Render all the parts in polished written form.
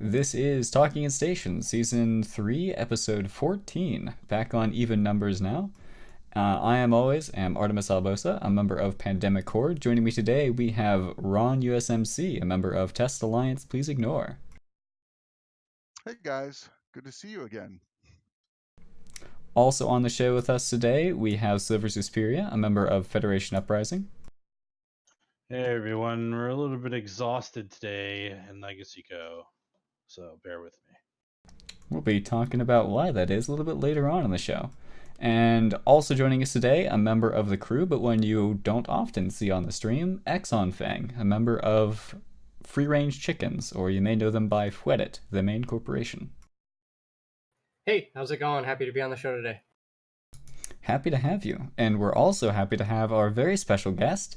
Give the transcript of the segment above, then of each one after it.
This is Talking in Stations, Season 3, Episode 14, back on even numbers now. I am Artimus Albosa, a member of Pandemic Horde. Joining me today, we have Ron USMC, a member of Test Alliance Please Ignore. Hey guys, good to see you again. Also on the show with us today, we have Silver Suspiria, a member of Federation Uprising. Hey everyone, we're a little bit exhausted today in Legacy Co, so bear with me. We'll be talking about why that is a little bit later on in the show. And also joining us today, a member of the crew, but one you don't often see on the stream, Exonfang, a member of Free Range Chickens, or you may know them by Fwedet, the main corporation. Hey, how's it going? Happy to be on the show today. Happy to have you. And we're also happy to have our very special guest.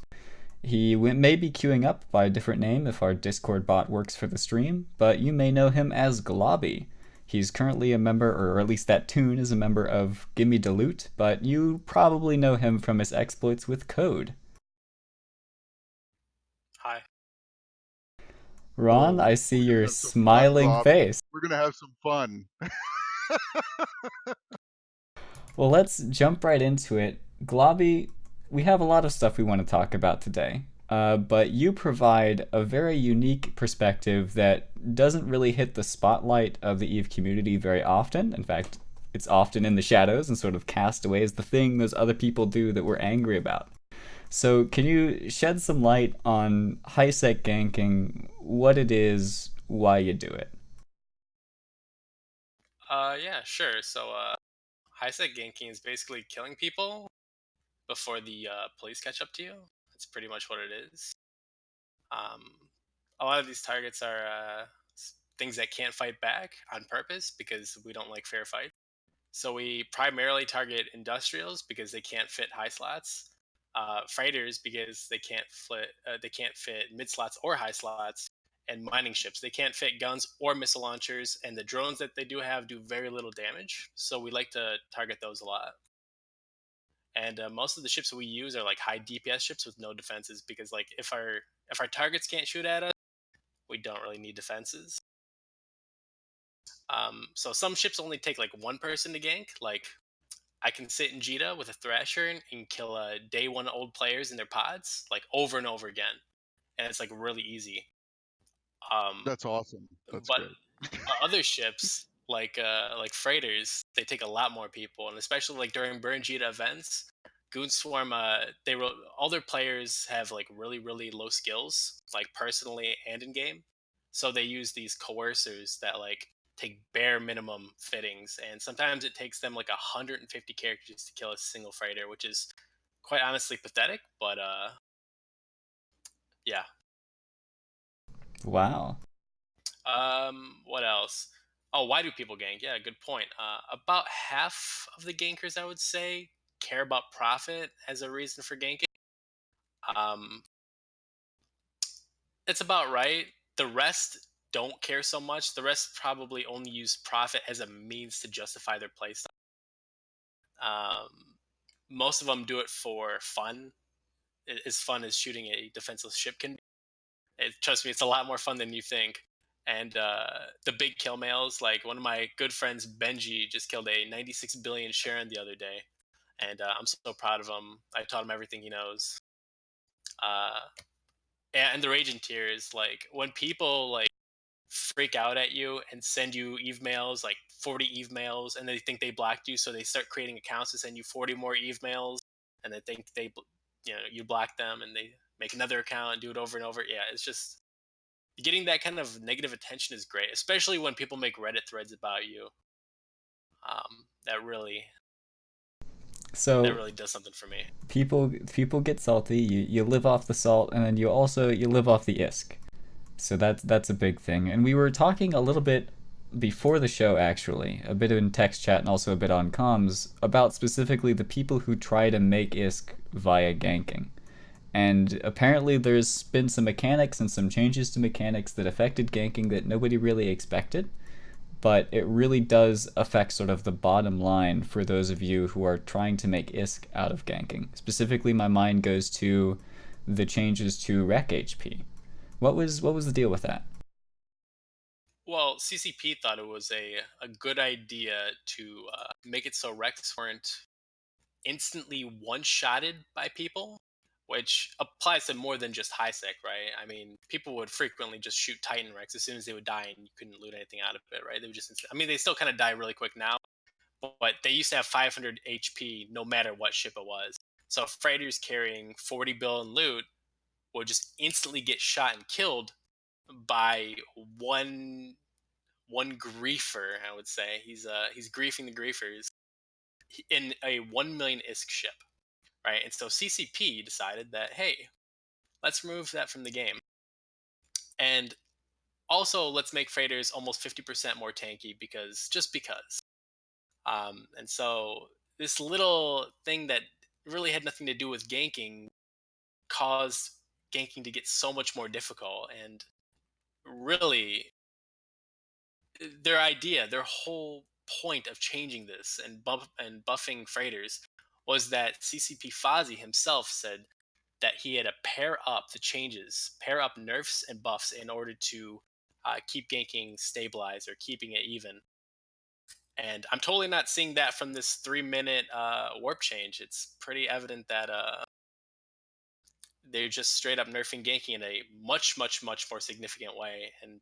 He may be queuing up by a different name if our Discord bot works for the stream, but you may know him as Globby. He's currently a member, or at least that tune is a member of Gimme, but you probably know him from his exploits with code. Hi. Ron, I see your smiling face. We're gonna have some fun. Well, let's jump right into it. Globby, we have a lot of stuff we want to talk about today, but you provide a very unique perspective that doesn't really hit the spotlight of the EVE community very often. In fact, it's often in the shadows and sort of cast away as the thing those other people do that we're angry about. So can you shed some light on high-sec ganking, what it is, why you do it? Yeah, sure. So, high-sec ganking is basically killing people before the police catch up to you. That's pretty much what it is. A lot of these targets are things that can't fight back on purpose because we don't like fair fight. So we primarily target industrials because they can't fit high slots, freighters because they can't fit mid slots or high slots, and mining ships. They can't fit guns or missile launchers, and the drones that they do have do very little damage. So we like to target those a lot. And most of the ships that we use are like high DPS ships with no defenses because like if our targets can't shoot at us, we don't really need defenses. So some ships only take like one person to gank. Like I can sit in Jita with a Thrasher and kill day one old players in their pods like over and over again, and it's like really easy. That's awesome. That's but great. other ships like freighters, they take a lot more people, and especially like during Burn Jita events, Goon Swarm, all their players have like really low skills, like personally and in game. So they use these coercers that like take bare minimum fittings, and sometimes it takes them like 150 characters to kill a single freighter, which is quite honestly pathetic. But yeah. Wow. What else? Oh, why do people gank? Yeah, good point. About half of the gankers, I would say, care about profit as a reason for ganking. Um, it's about right. The rest don't care so much. The rest probably only use profit as a means to justify their playstyle. Most of them do it for fun. As fun as shooting a defenseless ship can be. Trust me, it's a lot more fun than you think. And the big kill males, like one of my good friends, Benji, just killed a 96 billion Sharon the other day. And I'm so proud of him. I taught him everything he knows. And the raging tears, like when people like freak out at you and send you Eve mails, like 40 Eve mails, and they think they blocked you, so they start creating accounts to send you 40 more Eve mails, and they think you blocked them, and they make another account and do it over and over. Yeah, it's just getting that kind of negative attention is great, especially when people make Reddit threads about you. That really does something for me. People get salty. You live off the salt, and then you live off the ISK. So that's a big thing. And we were talking a little bit before the show, actually, a bit in text chat and also a bit on comms, about specifically the people who try to make ISK via ganking. And apparently there's been some mechanics and some changes to mechanics that affected ganking that nobody really expected. But it really does affect sort of the bottom line for those of you who are trying to make ISK out of ganking. Specifically, my mind goes to the changes to Rec HP. What was the deal with that? Well, CCP thought it was a good idea to make it so Rex weren't instantly one-shotted by people, which applies to more than just high sec, right? I mean, people would frequently just shoot Titan Rex as soon as they would die, and you couldn't loot anything out of it, right? They would just, I mean, they still kind of die really quick now, but they used to have 500 HP no matter what ship it was. So freighters carrying 40 bill in loot would just instantly get shot and killed by one griefer. I would say he's griefing the griefers in a 1 million ISK ship, right? And so CCP decided that, hey, let's remove that from the game, and also let's make freighters almost 50% more tanky because. And so this little thing that really had nothing to do with ganking caused ganking to get so much more difficult. And really, their whole point of changing this and buffing freighters was that CCP Fozzie himself said that he had to pair up nerfs and buffs in order to keep ganking stabilized or keeping it even. And I'm totally not seeing that from this 3-minute warp change. It's pretty evident that they're just straight up nerfing ganking in a much, much, much more significant way and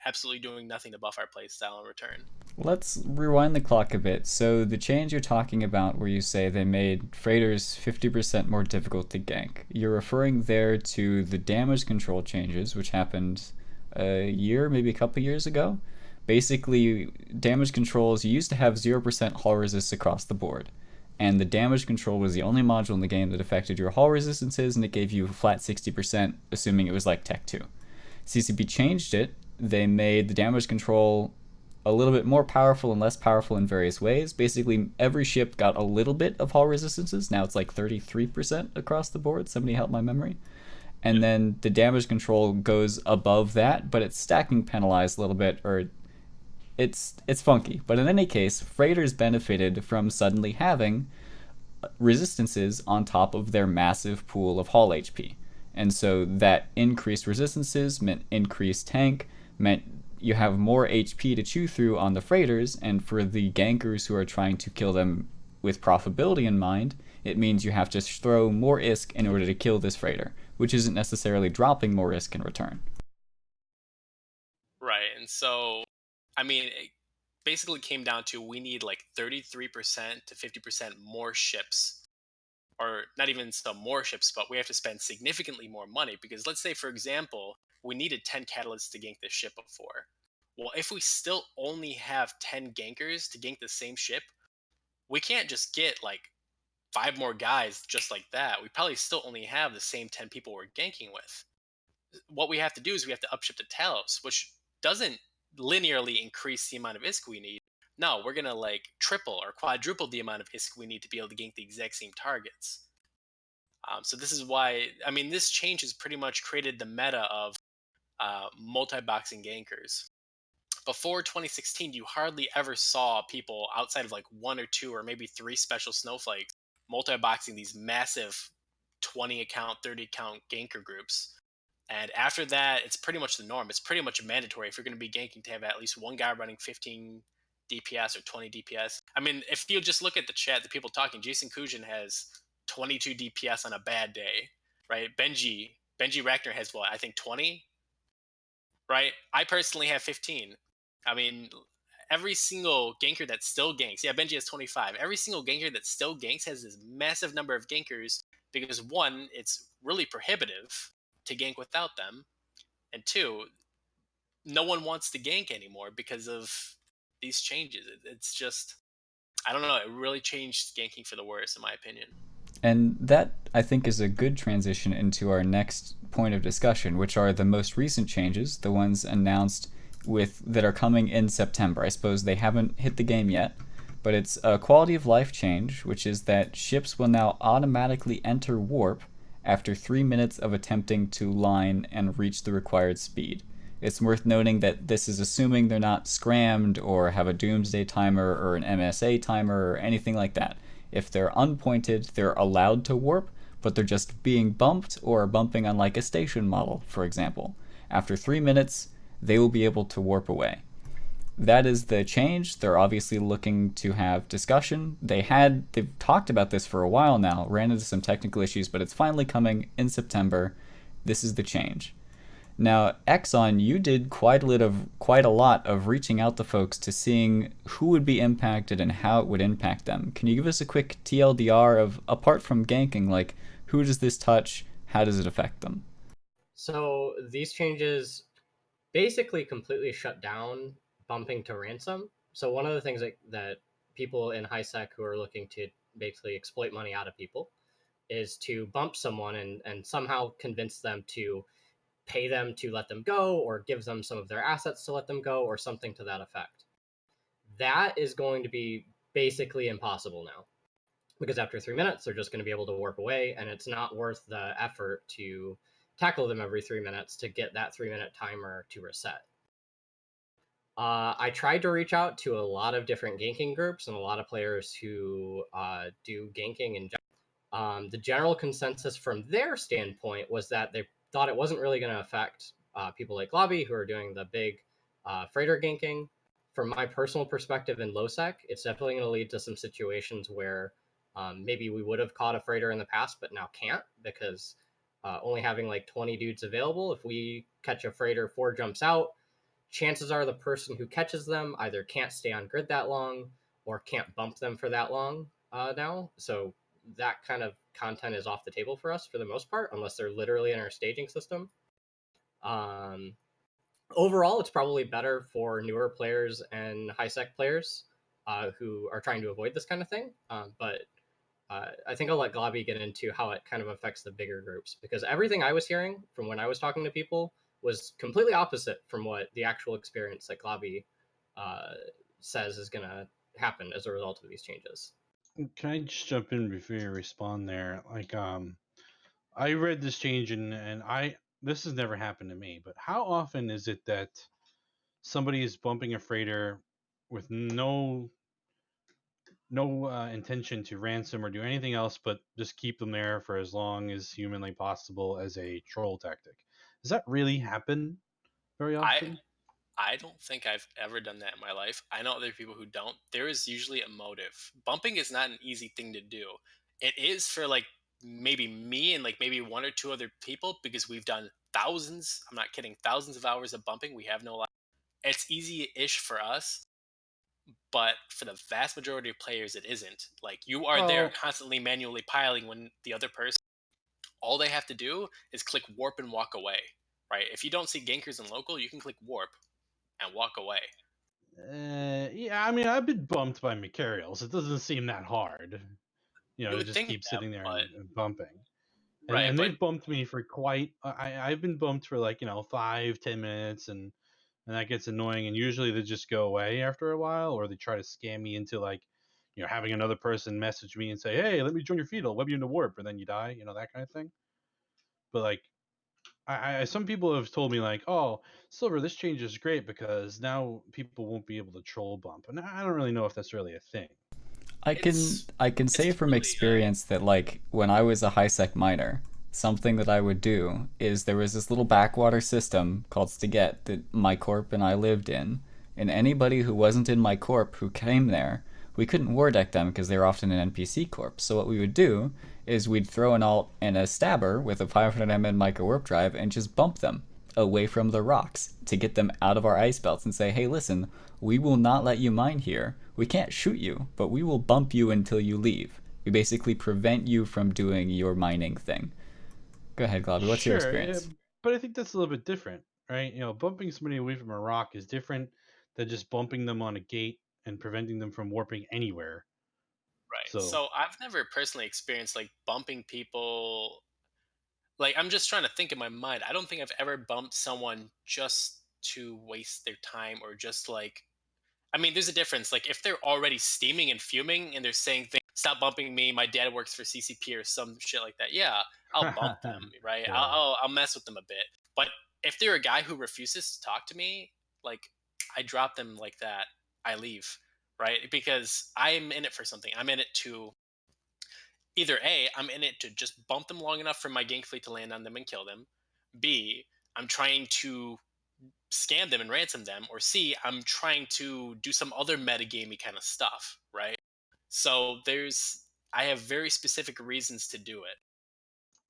absolutely doing nothing to buff our playstyle in return. Let's rewind the clock a bit. So the change you're talking about where you say they made freighters 50% more difficult to gank, you're referring there to the damage control changes, which happened a year, maybe a couple years ago. Basically, damage controls, you used to have 0% hull resist across the board, and the damage control was the only module in the game that affected your hull resistances, and it gave you a flat 60%, assuming it was like Tech 2. CCP changed it. They made the damage control a little bit more powerful and less powerful in various ways. Basically, every ship got a little bit of hull resistances. Now it's like 33% across the board. Somebody help my memory. And then the damage control goes above that, but it's stacking penalized a little bit, or it's funky. But in any case, freighters benefited from suddenly having resistances on top of their massive pool of hull HP. And so that increased resistances meant increased tank, meant you have more HP to chew through on the freighters, and for the gankers who are trying to kill them with profitability in mind, it means you have to throw more ISK in order to kill this freighter, which isn't necessarily dropping more ISK in return. Right, and so, I mean, it basically came down to we need like 33% to 50% more ships, or not even some more ships, but we have to spend significantly more money because let's say, for example, we needed 10 catalysts to gank this ship before. Well, if we still only have 10 gankers to gank the same ship, we can't just get like 5 more guys just like that. We probably still only have the same 10 people we're ganking with. What we have to do is we have to upship to Talos, which doesn't linearly increase the amount of ISK we need. No, we're gonna like triple or quadruple the amount of ISK we need to be able to gank the exact same targets. So this is why, I mean, this change has pretty much created the meta of multi-boxing gankers. Before 2016, you hardly ever saw people outside of like 1 or 2 or maybe 3 special snowflakes multi-boxing these massive 20 account, 30 account ganker groups. And after that, it's pretty much the norm. It's pretty much mandatory if you're going to be ganking to have at least one guy running 15 DPS or 20 DPS. I mean, if you just look at the chat, the people talking, Jason Kujin has 22 DPS on a bad day, right? Benji Rachner has what? I think 20, right? I personally have 15. I mean, every single ganker that still ganks, yeah, Benji has 25. Every single ganker that still ganks has this massive number of gankers because 1, it's really prohibitive to gank without them, and 2, no one wants to gank anymore because of these changes. It's just, I don't know, it really changed ganking for the worse in my opinion. And that, I think, is a good transition into our next point of discussion, which are the most recent changes, the ones announced that are coming in September. I suppose they haven't hit the game yet, but it's a quality of life change, which is that ships will now automatically enter warp after 3 minutes of attempting to line and reach the required speed. It's worth noting that this is assuming they're not scrammed or have a doomsday timer or an MSA timer or anything like that. If they're unpointed, they're allowed to warp, but they're just being bumped or bumping on like a station model, for example. After 3 minutes, they will be able to warp away. that is the change. They're obviously looking to have discussion. They've talked about this for a while now, ran into some technical issues, but it's finally coming in September. This is the change. Now, Exxon, you did quite a lot of reaching out to folks to seeing who would be impacted and how it would impact them. Can you give us a quick TLDR of, apart from ganking, like who does this touch? How does it affect them? So these changes basically completely shut down bumping to ransom. So one of the things that people in high sec who are looking to basically exploit money out of people is to bump someone and somehow convince them to pay them to let them go or give them some of their assets to let them go or something to that effect. That is going to be basically impossible now because after 3 minutes, they're just going to be able to warp away, and it's not worth the effort to tackle them every 3 minutes to get that 3-minute timer to reset. I tried to reach out to a lot of different ganking groups and a lot of players who do ganking in general. The general consensus from their standpoint was that they thought it wasn't really going to affect people like Globby who are doing the big freighter ganking. From my personal perspective in low sec, it's definitely going to lead to some situations where maybe we would have caught a freighter in the past, but now can't because only having like 20 dudes available. If we catch a freighter 4 jumps out, chances are the person who catches them either can't stay on grid that long or can't bump them for that long now. So that kind of content is off the table for us for the most part, unless they're literally in our staging system. Overall, it's probably better for newer players and high sec players who are trying to avoid this kind of thing. But I think I'll let Globby get into how it kind of affects the bigger groups, because everything I was hearing from when I was talking to people was completely opposite from what the actual experience that Globby says is going to happen as a result of these changes. Can I just jump in before you respond there? I read this change and this has never happened to me, but how often is it that somebody is bumping a freighter with no intention to ransom or do anything else but just keep them there for as long as humanly possible as a troll tactic? Does that really happen very often? I don't think I've ever done that in my life. I know other people who don't. There is usually a motive. Bumping is not an easy thing to do. It is for like maybe me and like maybe one or two other people because we've done thousands, I'm not kidding, thousands of hours of bumping. We have no life. It's easy-ish for us, but for the vast majority of players it isn't. Like you are there Well, constantly manually piling when the other person, all they have to do is click warp and walk away. Right? If you don't see gankers in local, you can click warp and walk away. yeah, I mean, I've been bumped by Macarials. It doesn't seem that hard, You to would just think keep that, sitting there but and bumping. And right, and but they've bumped me for quite. I've been bumped for like 5-10 minutes, and that gets annoying. And usually they just go away after a while, or they try to scam me into like, having another person message me and say, "Hey, let me join your feed. I'll web you into warp," and then you die. That kind of thing. But like, some people have told me like, "Oh, Silver, this change is great because now people won't be able to troll bump," and I don't really know if that's really a thing. I can it's say from totally experience that like when I was a high sec miner, something that I would do is there was this little backwater system called Staget that my corp and I lived in, and anybody who wasn't in my corp who came there, we couldn't war deck them because they were often in NPC corp. So what we would do is we'd throw an alt and a stabber with a 500 mn micro warp drive and just bump them away from the rocks to get them out of our ice belts and say, hey, listen, we will not let you mine here. We can't shoot you, but we will bump you until you leave. We basically prevent you from doing your mining thing. Go ahead, Globby. What's your Sure, yeah, experience? but I think that's a little bit different, right? Bumping somebody away from a rock is different than just bumping them on a gate and preventing them from warping anywhere. right. So, So I've never personally experienced like bumping people. Like I'm just trying to think in my mind. I don't think I've ever bumped someone just to waste their time or just like, I mean, there's a difference. Like if they're already steaming and fuming and they're saying things, stop bumping me, my dad works for CCP or some shit like that. Yeah, I'll bump them, right? yeah, I'll mess with them a bit. But if they're a guy who refuses to talk to me, like I drop them like that, I leave, right? Because I'm in it for something. I'm in it to either A, I'm in it to just bump them long enough for my gank fleet to land on them and kill them. B, I'm trying to scam them and ransom them, or C, I'm trying to do some other metagamey kind of stuff, right? So I have very specific reasons to do it.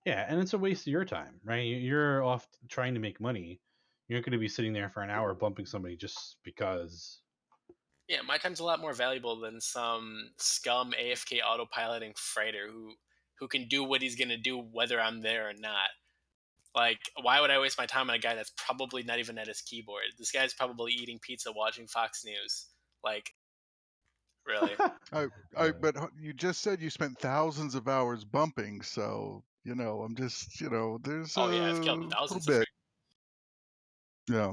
Yeah, and it's a waste of your time, right? You're off trying to make money. You're not going to be sitting there for an hour bumping somebody just because. Yeah, my time's a lot more valuable than some scum AFK autopiloting freighter who can do what he's gonna do whether I'm there or not. Like, why would I waste my time on a guy that's probably not even at his keyboard? This guy's probably eating pizza, watching Fox News. Like, really? But you just said you spent thousands of hours bumping, so I'm just there's Oh yeah, I've a killed little thousands of bit. freighters. Yeah.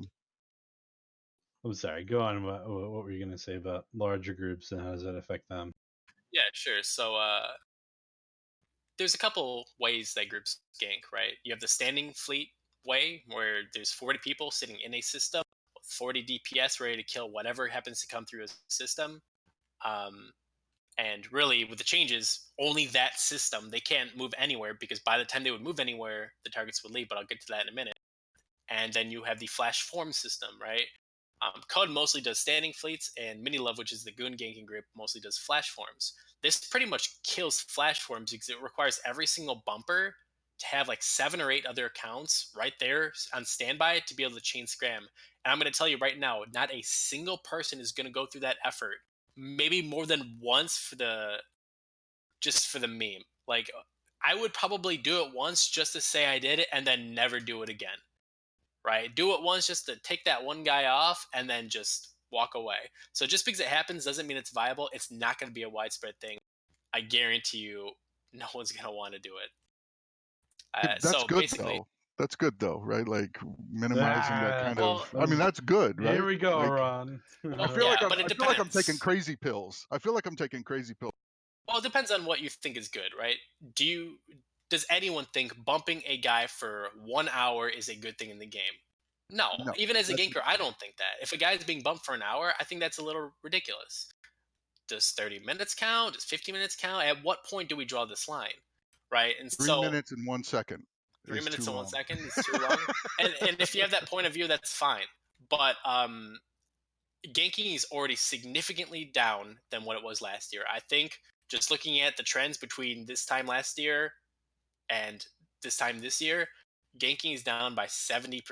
I'm sorry. Go on. What were you going to say about larger groups and how does that affect them? Yeah, sure. So there's a couple ways that groups gank, right? You have the standing fleet way, where there's 40 people sitting in a system with 40 DPS ready to kill whatever happens to come through a system. And really, with the changes, only that system, they can't move anywhere, because by the time they would move anywhere, the targets would leave, but I'll get to that in a minute. And then you have the flash form system, right? Cud mostly does standing fleets, and Minilove, which is the goon ganking group, mostly does flash forms. This pretty much kills flash forms because it requires every single bumper to have like 7 or 8 other accounts right there on standby to be able to chain scram. And I'm going to tell you right now, not a single person is going to go through that effort. Maybe more than once just for the meme. Like, I would probably do it once just to say I did it and then never do it again. Right? Do it once just to take that one guy off and then just walk away. So just because it happens doesn't mean it's viable. It's not going to be a widespread thing. I guarantee you, no one's going to want to do it. That's So good basically, though. That's good though, right? Like minimizing that kind well, of. I mean, that's good, right? Here we go, Like, Ron. I feel yeah, like but it I feel like I'm taking depends. crazy pills. I feel like I'm taking crazy pills. Well, it depends on what you think is good, right? Does anyone think bumping a guy for 1 hour is a good thing in the game? No. No, Even as a that's ganker, I don't think that. If a guy's being bumped for an hour, I think that's a little ridiculous. Does 30 minutes count? Does 15 minutes count? At what point do we draw this line? Right? And 3 minutes and 1 second 3 is too minutes and 1 long. second is too long. and if you have that point of view, that's fine. But ganking is already significantly down than what it was last year. I think just looking at the trends between this time last year and this time this year, ganking is down by 70%.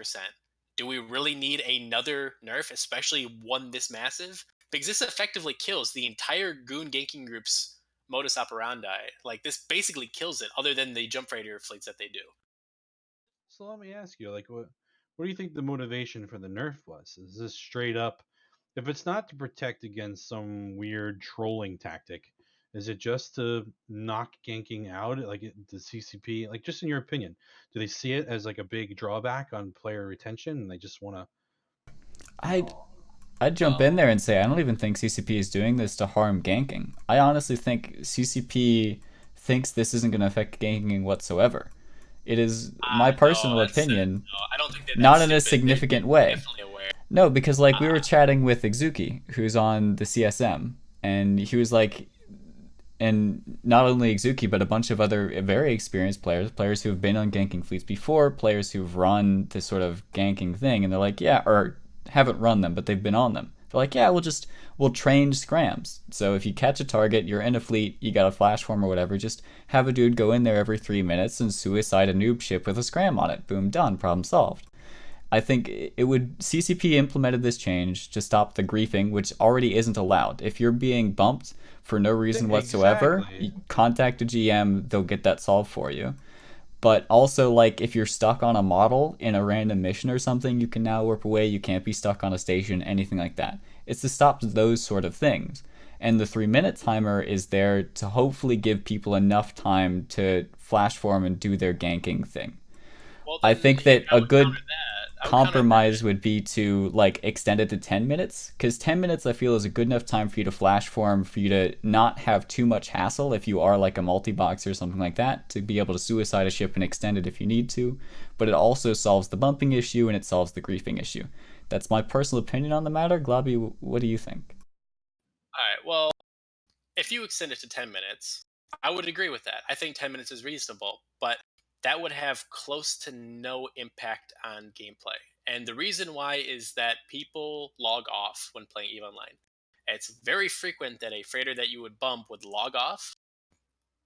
Do we really need another nerf, especially one this massive? Because this effectively kills the entire goon ganking group's modus operandi. Like, this basically kills it, other than the jump raider fleets that they do. So let me ask you, like, what do you think the motivation for the nerf was? Is this straight up, if it's not to protect against some weird trolling tactic, is it just to knock ganking out, like the CCP? Like, just in your opinion, do they see it as like a big drawback on player retention, and they just want to? I'd jump in there and say I don't even think CCP is doing this to harm ganking. I honestly think CCP thinks this isn't going to affect ganking whatsoever. It is my personal No, opinion, no, I don't think that not that's in a stupid. significant They're way. definitely aware. No, because like we were chatting with Exuki, who's on the CSM, and he was like, and not only Exuki, but a bunch of other very experienced players who have been on ganking fleets before, players who've run this sort of ganking thing, and they're like, yeah, or haven't run them, but they've been on them. They're like, yeah, we'll train scrams. So if you catch a target, you're in a fleet, you got a flash form or whatever, just have a dude go in there every 3 minutes and suicide a noob ship with a scram on it. Boom, done, problem solved. I think it would CCP implemented this change to stop the griefing, which already isn't allowed. If you're being bumped for no reason whatsoever, Exactly. contact a GM, they'll get that solved for you. But also, like, if you're stuck on a model in a random mission or something, you can now warp away. You can't be stuck on a station, anything like that. It's to stop those sort of things. And the 3 minute timer is there to hopefully give people enough time to flash form and do their ganking thing. Well, I then think that I a would good counter that. compromise would be to like extend it to 10 minutes, because 10 minutes I feel is a good enough time for you to flash form, for you to not have too much hassle if you are like a multi-box or something like that, to be able to suicide a ship and extend it if you need to. But it also solves the bumping issue and it solves the griefing issue. That's my personal opinion on the matter. Globby, what do you think? All right. Well, if you extend it to 10 minutes, I would agree with that. I think 10 minutes is reasonable, but that would have close to no impact on gameplay. And the reason why is that people log off when playing EVE Online. It's very frequent that a freighter that you would bump would log off,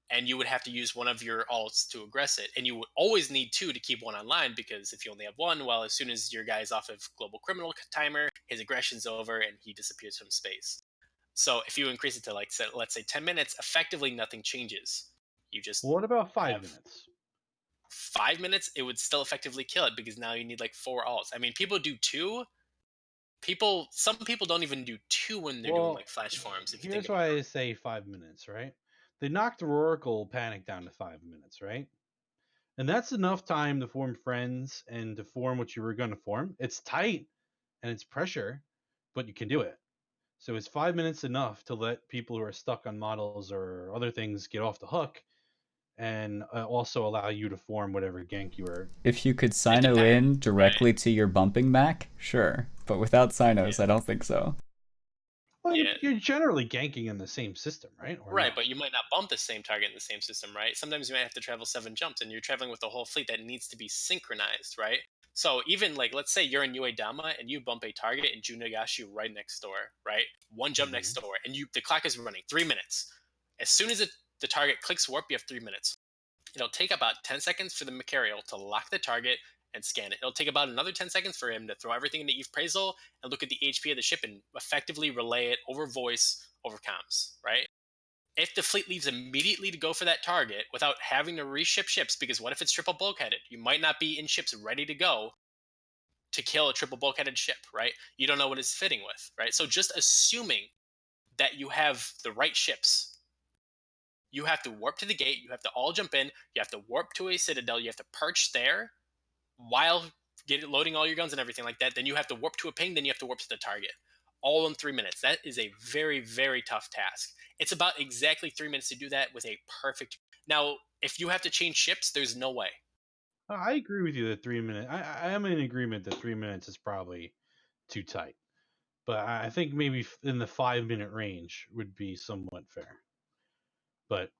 and you would have to use one of your alts to aggress it. And you would always need two to keep one online, because if you only have one, well, as soon as your guy's off of global criminal timer, his aggression's over and he disappears from space. So if you increase it to, like, let's say 10 minutes, effectively nothing changes. You just What about 5 have minutes? 5 minutes, it would still effectively kill it, because now you need like 4 alts. I mean, people do 2. Some people don't even do 2 when they're doing like flash farms. If you think Here's about why I say 5 minutes, right? They knocked Oracle Panic down to 5 minutes, right? And that's enough time to form friends and to form what you were going to form. It's tight and it's pressure, but you can do it. So is 5 minutes enough to let people who are stuck on models or other things get off the hook, and also allow you to form whatever gank you were? If you could sino in directly to your bumping Mac, sure. But without sinos, I don't think so. Well, Yeah. you're generally ganking in the same system, right? Or Right, no? but you might not bump the same target in the same system, right? Sometimes you might have to travel 7 jumps, and you're traveling with a whole fleet that needs to be synchronized, right? So even like, let's say you're in UA Dama and you bump a target in Junagashi right next door, right? One jump next door, and the clock is running 3 minutes. As soon as the target clicks warp, you have 3 minutes. It'll take about 10 seconds for the Macarial to lock the target and scan it. It'll take about another 10 seconds for him to throw everything into Eve Appraisal and look at the HP of the ship and effectively relay it over voice, over comms, right? If the fleet leaves immediately to go for that target without having to reship ships, because what if it's triple bulkheaded? You might not be in ships ready to go to kill a triple bulkheaded ship, right? You don't know what it's fitting with, right? So just assuming that you have the right ships, you have to warp to the gate, you have to all jump in, you have to warp to a citadel, you have to perch there while loading all your guns and everything like that. Then you have to warp to a ping, then you have to warp to the target. All in 3 minutes. That is a very, very tough task. It's about exactly 3 minutes to do that with a perfect. Now, if you have to change ships, there's no way. I agree with you that 3 minutes. I am in agreement that 3 minutes is probably too tight, but I think maybe in the 5 minute range would be somewhat fair. But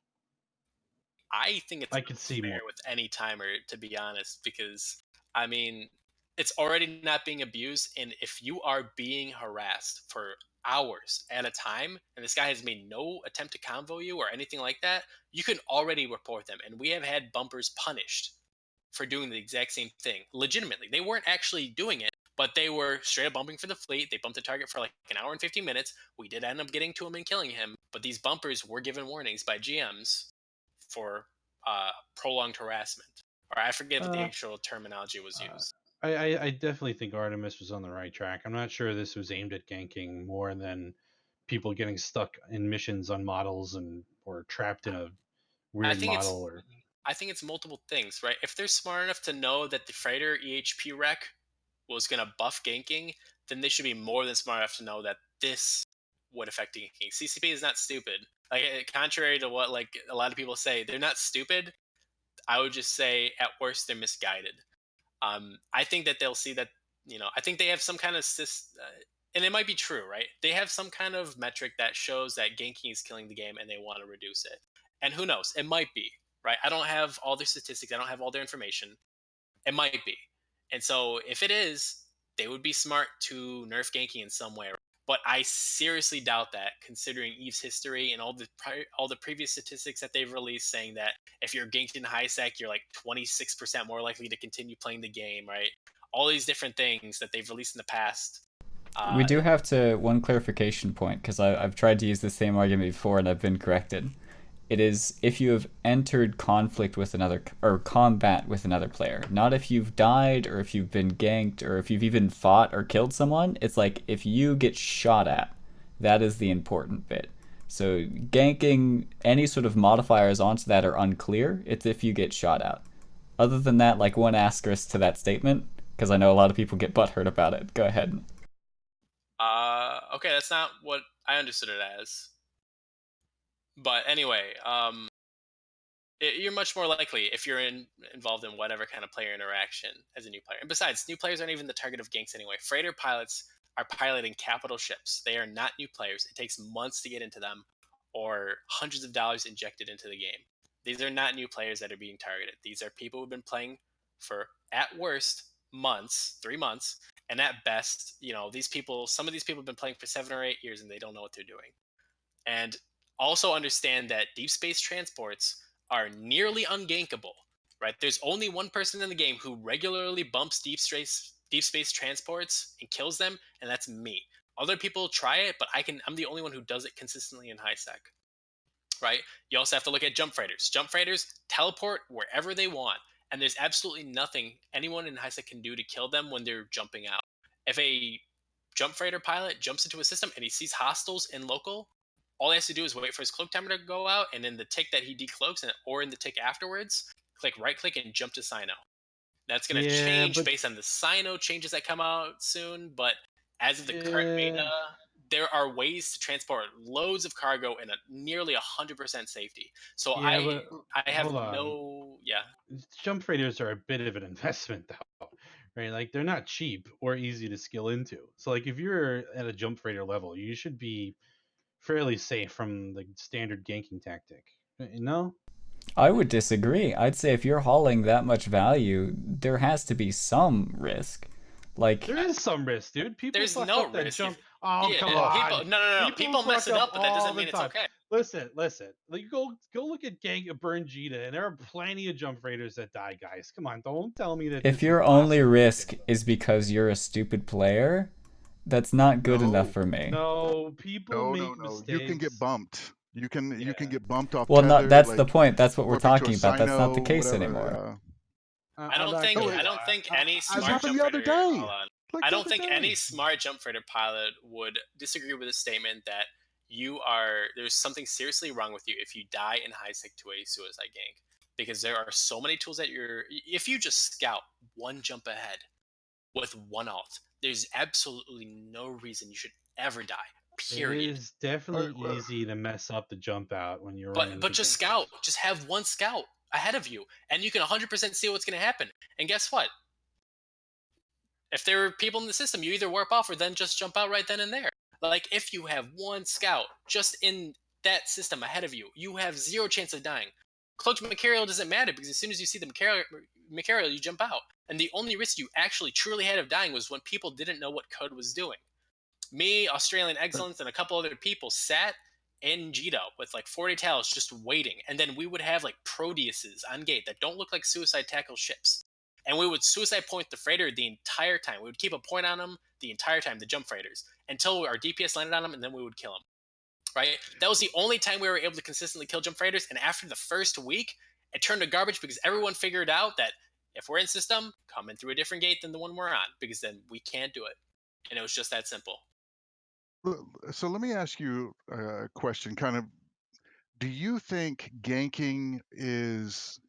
I think it's I could see fair more. with any timer, to be honest, because I mean, it's already not being abused, and if you are being harassed for hours at a time, and this guy has made no attempt to convo you or anything like that, you can already report them. And we have had bumpers punished for doing the exact same thing. Legitimately, they weren't actually doing it, but they were straight up bumping for the fleet. They bumped the target for like an hour and 15 minutes. We did end up getting to him and killing him, but these bumpers were given warnings by GMs for prolonged harassment. Or I forget what the actual terminology was used. I definitely think Artimus was on the right track. I'm not sure this was aimed at ganking more than people getting stuck in missions on models or trapped in a weird model. I think it's multiple things, right? If they're smart enough to know that the freighter EHP wreck was going to buff ganking, then they should be more than smart enough to know that this would affect ganking. CCP is not stupid. Like, contrary to what like a lot of people say, they're not stupid. I would just say at worst they're misguided. I think that they'll see that, I think they have some kind of and it might be true, right? They have some kind of metric that shows that ganking is killing the game and they want to reduce it. And who knows? It might be, right? I don't have all their statistics. I don't have all their information. It might be. And so if it is, they would be smart to nerf ganking in some way. But I seriously doubt that, considering Eve's history and all the previous statistics that they've released, saying that if you're ganked in high sec, you're like 26% more likely to continue playing the game, right? All these different things that they've released in the past. We do have one clarification point, because I've tried to use the same argument before and I've been corrected. It is if you have entered conflict with another, or combat with another player. Not if you've died, or if you've been ganked, or if you've even fought or killed someone. It's like if you get shot at. That is the important bit. So ganking, any sort of modifiers onto that are unclear. It's if you get shot at. Other than that, like, one asterisk to that statement, because I know a lot of people get butthurt about it. Go ahead. Okay, that's not what I understood it as. But anyway, you're much more likely if you're involved in whatever kind of player interaction as a new player. And besides, new players aren't even the target of ganks anyway. Freighter pilots are piloting capital ships. They are not new players. It takes months to get into them, or hundreds of dollars injected into the game. These are not new players that are being targeted. These are people who've been playing for, at worst, months, 3 months, and at best, some of these people have been playing for 7 or 8 years and they don't know what they're doing. And also understand that deep space transports are nearly ungankable, right? There's only one person in the game who regularly bumps deep space transports and kills them, and that's me. Other people try it, but I'm the only one who does it consistently in high sec, right? You also have to look at jump freighters. Jump freighters teleport wherever they want, and there's absolutely nothing anyone in high sec can do to kill them when they're jumping out. If a jump freighter pilot jumps into a system and he sees hostiles in local, all he has to do is wait for his cloak timer to go out, and in the tick that he decloaks, or in the tick afterwards, right click and jump to Sino. That's going to change based on the Sino changes that come out soon, but as of the current beta, there are ways to transport loads of cargo in a nearly 100% safety. So I have no. Jump freighters are a bit of an investment, though, right? Like, they're not cheap or easy to skill into. So, like, if you're at a jump freighter level, you should be fairly safe from the standard ganking tactic. No? I would disagree. I'd say if you're hauling that much value, there has to be some risk. Like, there is some risk, dude. People there's fuck no up that risk. Come on. No. People mess it up, but that doesn't mean it's okay. Listen. Like, go look at Burn Jita, and there are plenty of jump freighters that die, guys. Come on, don't tell me that. If your only risk is because you're a stupid player, that's not good enough for me. No, people make mistakes. You can get bumped. You can get bumped off. Well, tether, that's like, the point. That's what we're talking about. Sino, that's not the case whatever, anymore. I don't think any smart jump freighter. Hold on. I don't think any smart jump freighter pilot would disagree with the statement that there's something seriously wrong with you if you die in high sec to a suicide gank, because there are so many tools that if you just scout one jump ahead with one alt, there's absolutely no reason you should ever die. Period. It is definitely easy to mess up the jump out when you're but just scout. Just have one scout ahead of you, and you can 100% see what's going to happen. And guess what? If there are people in the system, you either warp off or then just jump out right then and there. Like, if you have one scout just in that system ahead of you, you have zero chance of dying. Cloaked material doesn't matter, because as soon as you see the material, you jump out. And the only risk you actually truly had of dying was when people didn't know what code was doing. Me, Australian Excellence, and a couple other people sat in Jito with like 40 tails just waiting. And then we would have like Proteuses on gate that don't look like suicide tackle ships. And we would suicide point the freighter the entire time. We would keep a point on them the entire time, the jump freighters, until our DPS landed on them, and then we would kill them. Right? That was the only time we were able to consistently kill jump freighters. And after the first week, it turned to garbage, because everyone figured out that if we're in system, come in through a different gate than the one we're on, because then we can't do it. And it was just that simple. So let me ask you a question. Kind of, do you think ganking is,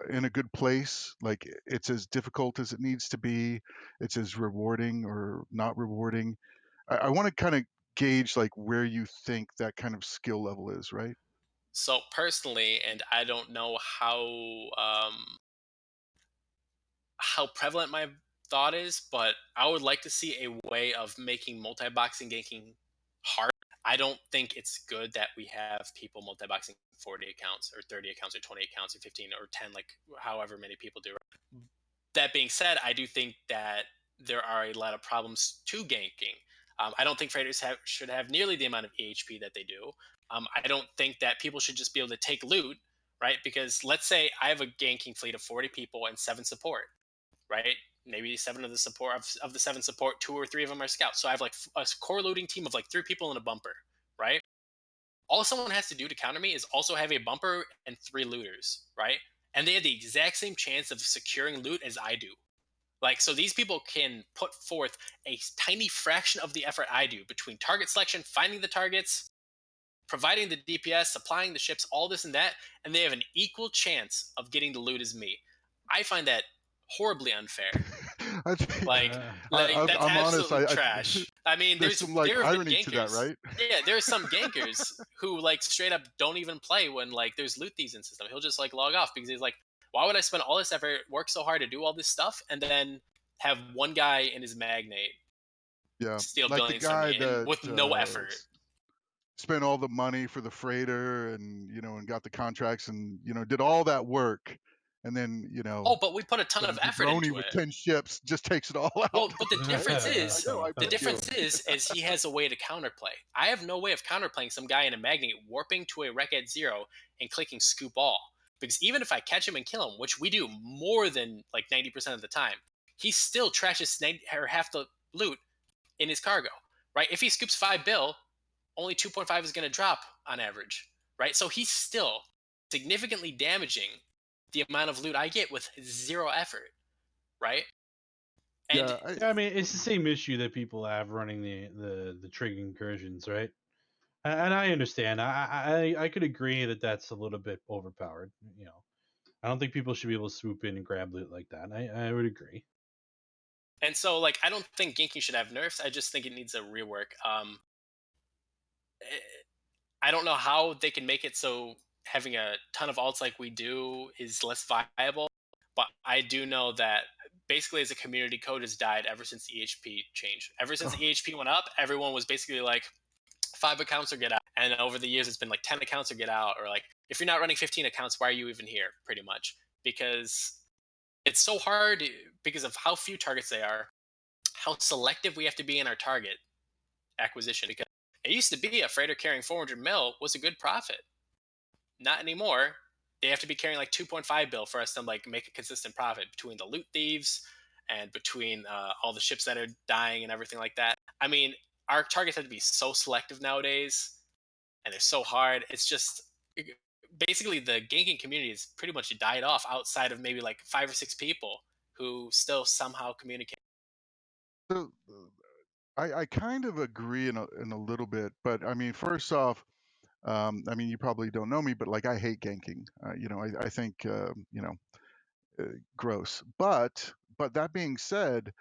in a good place? Like, it's as difficult as it needs to be? It's as rewarding or not rewarding? I want to kind of gauge like where you think that kind of skill level is, right? So personally, and I don't know how prevalent my thought is, but I would like to see a way of making multi-boxing ganking hard. I don't think it's good that we have people multi-boxing 40 accounts or 30 accounts or 20 accounts or 15 or 10, like however many people do. That being said, I do think that there are a lot of problems to ganking. I don't think freighters should have nearly the amount of EHP that they do. I don't think that people should just be able to take loot, right? Because let's say I have a ganking fleet of 40 people and 7 support, right? Maybe 7 of the support of the 7 support, 2 or 3 of them are scouts. So I have like a core looting team of like 3 people and a bumper, right? All someone has to do to counter me is also have a bumper and 3 looters, right? And they have the exact same chance of securing loot as I do. Like, so these people can put forth a tiny fraction of the effort I do between target selection, finding the targets, providing the DPS, supplying the ships, all this and that, and they have an equal chance of getting the loot as me. I find that horribly unfair. That's absolutely trash. I mean, there's some like irony to that, right? Yeah, there's some gankers who like straight up don't even play when like there's loot thieves in system. He'll just like log off because he's like, why would I spend all this effort, work so hard to do all this stuff, and then have one guy in his magnate steal like billions from me with no effort? Spent all the money for the freighter and and got the contracts and did all that work, and then Oh, but we put a ton of some effort jabroni into with it. 10 ships just takes it all out. Well, but the difference I is, know, I'm the with you. difference is he has a way to counterplay. I have no way of counterplaying some guy in a magnet warping to a wreck at 0 and clicking scoop all. Because even if I catch him and kill him, which we do more than like 90% of the time, he still trashes 90, or half the loot in his cargo, right? If he scoops 5 bill, only 2.5 is going to drop on average, right? So he's still significantly damaging the amount of loot I get with 0 effort, right? And Yeah, Yeah, I mean, it's the same issue that people have running the trig incursions, right? And I understand. I could agree that that's a little bit overpowered. You know, I don't think people should be able to swoop in and grab loot like that. I would agree. so like I don't think ganking should have nerfs. I just think it needs a rework. I don't know how they can make it so having a ton of alts like we do is less viable, but I do know that basically as a community, code has died ever since the EHP changed. Ever since the EHP went up, everyone was basically like 5 accounts or get out. And over the years, it's been like 10 accounts or get out, or like if you're not running 15 accounts, why are you even here? Pretty much because it's so hard because of how few targets they are, how selective we have to be in our target acquisition. Because it used to be a freighter carrying 400 mil was a good profit. Not anymore. They have to be carrying like 2.5 bill for us to like make a consistent profit between the loot thieves and between all the ships that are dying and everything like that. I mean, our targets have to be so selective nowadays, and they're so hard. It's just basically the ganking community has pretty much died off outside of maybe like 5 or 6 people who still somehow communicate. So I kind of agree in a little bit, but I mean, first off, I mean, you probably don't know me, but like I hate ganking. I think gross. But that being said,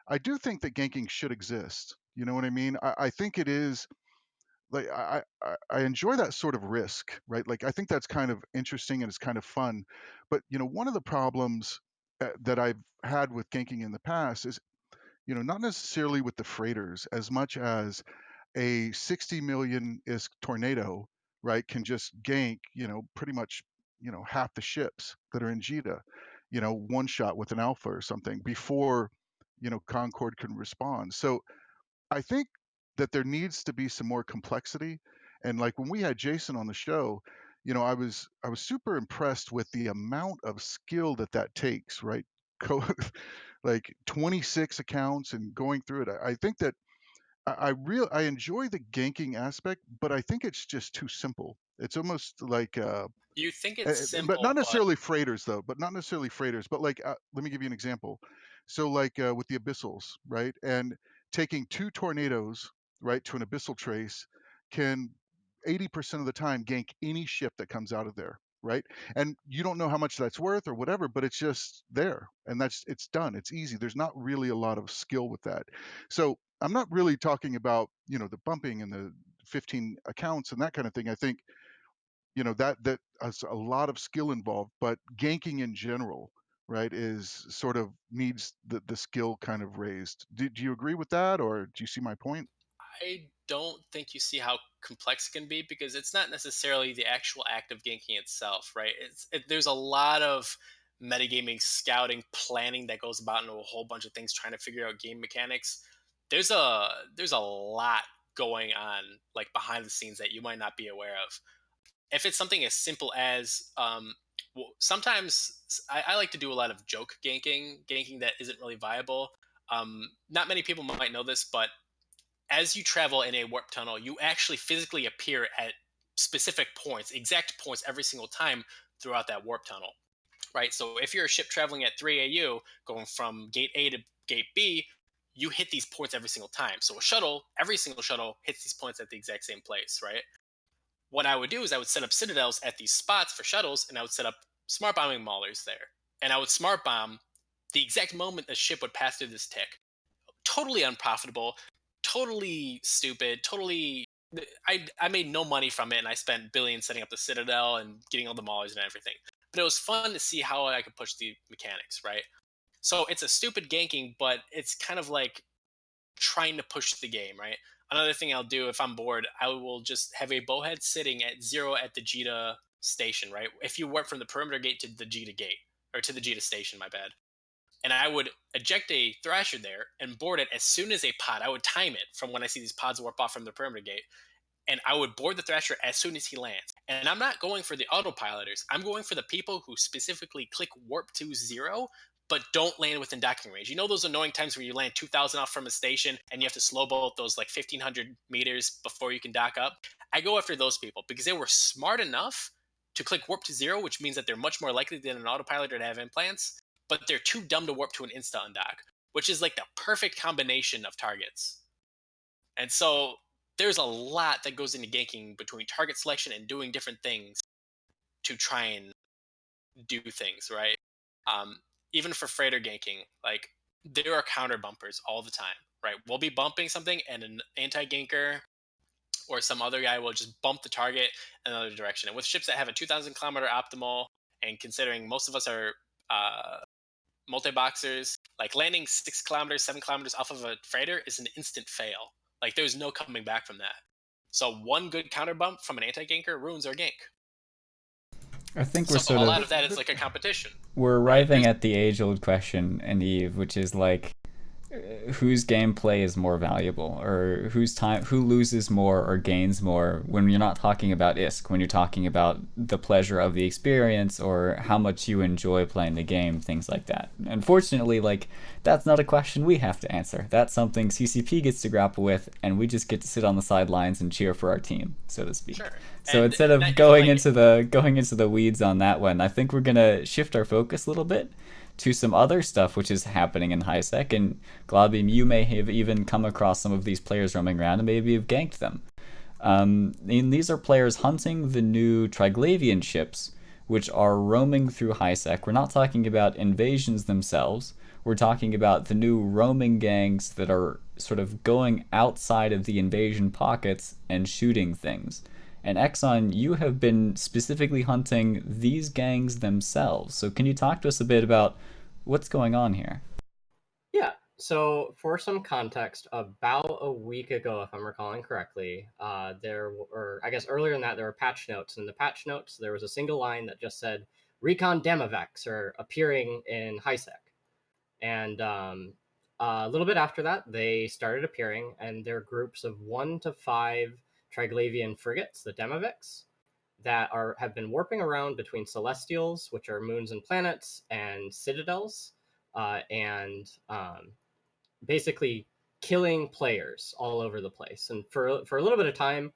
I do think that ganking should exist. You know what I mean? I think it is like I enjoy that sort of risk, right? Like I think that's kind of interesting and it's kind of fun. But one of the problems that I've had with ganking in the past is not necessarily with the freighters as much as a 60 million ISK tornado, right, can just gank, pretty much, half the ships that are in Jita, one shot with an alpha or something before, Concord can respond. So I think that there needs to be some more complexity. And like when we had Jason on the show, I was super impressed with the amount of skill that takes, right? Co- like 26 accounts and going through it. I think that I enjoy the ganking aspect, but I think it's just too simple. It's almost like You think it's but simple, not but necessarily freighters though, but not necessarily freighters, but like let me give you an example. So like with the abyssals, right? And taking 2 tornadoes, right, to an abyssal trace can 80% of the time gank any ship that comes out of there, right? And you don't know how much that's worth or whatever, but it's just there and it's done. It's easy. There's not really a lot of skill with that. So I'm not really talking about, the bumping and the 15 accounts and that kind of thing. I think that has a lot of skill involved, but ganking in general, right, is sort of needs the skill kind of raised. Do you agree with that, or do you see my point? I don't think you see how complex it can be because it's not necessarily the actual act of ganking itself, right? There's a lot of metagaming, scouting, planning that goes about into a whole bunch of things trying to figure out game mechanics. There's a lot going on like behind the scenes that you might not be aware of. If it's something as simple as well, sometimes I like to do a lot of joke ganking that isn't really viable. Not many people might know this, but as you travel in a warp tunnel, you actually physically appear at specific points, exact points every single time throughout that warp tunnel, right? So if you're a ship traveling at 3 AU going from gate A to gate B, you hit these points every single time. So a shuttle, every single shuttle hits these points at the exact same place, right? What I would do is I would set up citadels at these spots for shuttles, and I would set up smart bombing maulers there. And I would smart bomb the exact moment the ship would pass through this tick. Totally unprofitable, totally stupid, totally. I made no money from it, and I spent billions setting up the citadel and getting all the maulers and everything. But it was fun to see how I could push the mechanics, right? So it's a stupid ganking, but it's kind of like trying to push the game, right? Another thing I'll do if I'm bored, I will just have a bowhead sitting at 0 at the Jita station, right? If you work from the perimeter gate to the Jita gate, or to the Jita station, my bad. And I would eject a Thrasher there and board it as soon as a pod. I would time it from when I see these pods warp off from the perimeter gate. And I would board the Thrasher as soon as he lands. And I'm not going for the autopiloters. I'm going for the people who specifically click warp to 0, but don't land within docking range. You know those annoying times where you land 2,000 off from a station and you have to slow bolt those like 1,500 meters before you can dock up? I go after those people because they were smart enough to click warp to 0, which means that they're much more likely than an autopiloter to have implants, but they're too dumb to warp to an insta undock, which is like the perfect combination of targets. And so there's a lot that goes into ganking between target selection and doing different things to try and do things, right? Even for freighter ganking, like there are counter bumpers all the time, right? We'll be bumping something and an anti-ganker or some other guy will just bump the target in another direction. And with ships that have a 2,000 kilometer optimal, and considering most of us are multi-boxers, like landing 6 kilometers, 7 kilometers off of a freighter is an instant fail. Like there's no coming back from that. So one good counter bump from an anti-ganker ruins our gank. I think we're So sort a lot of of that is like a competition. we're arriving at the age-old question in Eve, which is like, whose gameplay is more valuable, or who loses more or gains more when you're not talking about ISK, when you're talking about the pleasure of the experience or how much you enjoy playing the game, things like that. Unfortunately, like, that's not a question we have to answer. That's something CCP gets to grapple with, and we just get to sit on the sidelines and cheer for our team, so to speak. Sure. So And instead of that- going like- into the weeds on that one, I think we're gonna shift our focus a little bit to some other stuff which is happening in HiSec. And Globby, you may have even come across some of these players roaming around and maybe have ganked them. And these are players hunting the new Triglavian ships, which are roaming through HiSec. We're not talking about invasions themselves. We're talking about the new roaming gangs that are sort of going outside of the invasion pockets and shooting things. And Exxon, you have been specifically hunting these gangs themselves. So can you talk to us a bit about what's going on here? Yeah. So for some context, about a week ago, if I'm recalling correctly, there were, I guess earlier than that, there were patch notes. And in the patch notes, there was a single line that just said, Recon Damaviks are appearing in HiSec. And a little bit after that, they started appearing, and they're groups of 1 to 5 Triglavian frigates, the Damaviks, that have been warping around between celestials, which are moons and planets, and citadels, and basically killing players all over the place. And for a little bit of time,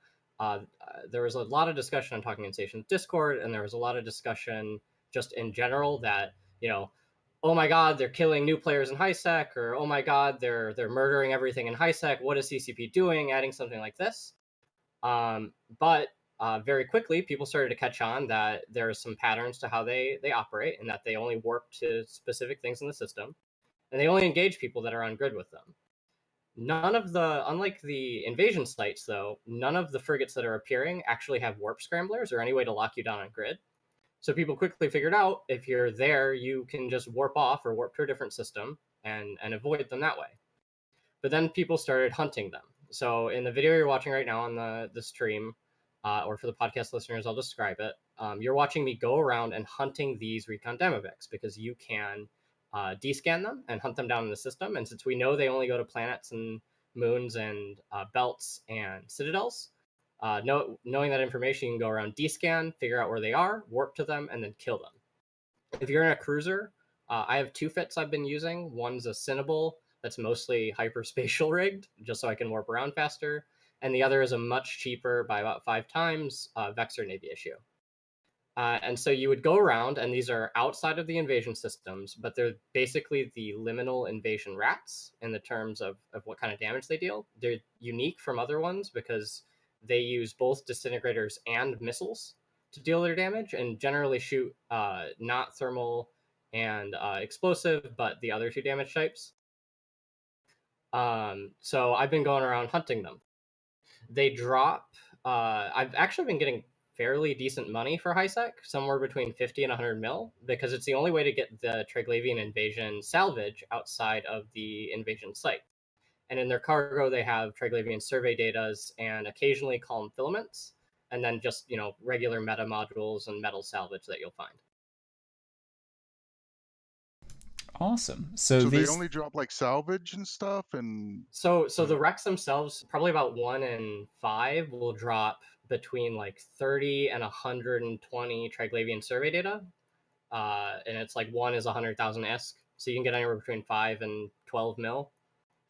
there was a lot of discussion on Talking in Station's Discord, and there was a lot of discussion just in general that, you know, oh my god, they're killing new players in HiSec, or oh my god, they're murdering everything in HiSec. What is CCP doing, adding something like this? But very quickly, people started to catch on that there are some patterns to how they operate, and that they only warp to specific things in the system, and they only engage people that are on grid with them. Unlike the invasion sites, though, none of the frigates that are appearing actually have warp scramblers or any way to lock you down on grid. So people quickly figured out if you're there, you can just warp off or warp to a different system and avoid them that way. But then people started hunting them. So in the video you're watching right now on the stream, or for the podcast listeners, I'll describe it. You're watching me go around and hunting these Recon Damaviks because you can descan them and hunt them down in the system. And since we know they only go to planets and moons and belts and citadels, knowing that information, you can go around descan, figure out where they are, warp to them, and then kill them. If you're in a cruiser, I have 2 fits I've been using. One's a Cinnable that's mostly hyperspatial rigged, just so I can warp around faster. And the other is a much cheaper, by about 5 times, Vexor Navy issue. And so you would go around, and these are outside of the invasion systems, but they're basically the liminal invasion rats in the terms of what kind of damage they deal. They're unique from other ones because they use both disintegrators and missiles to deal their damage, and generally shoot not thermal and explosive, but the other 2 damage types. So I've been going around hunting them. They drop. I've actually been getting fairly decent money for HiSec, somewhere between 50 and 100 mil, because it's the only way to get the Triglavian invasion salvage outside of the invasion site. And in their cargo, they have Triglavian survey datas and occasionally column filaments, and then just, regular meta modules and metal salvage that you'll find. Awesome. So So they these only drop like salvage and stuff, and So the wrecks themselves, probably about 1 in 5 will drop between like 30 and 120 Triglavian survey data. And it's like 1 is 100,000 ESC. So you can get anywhere between 5 and 12 mil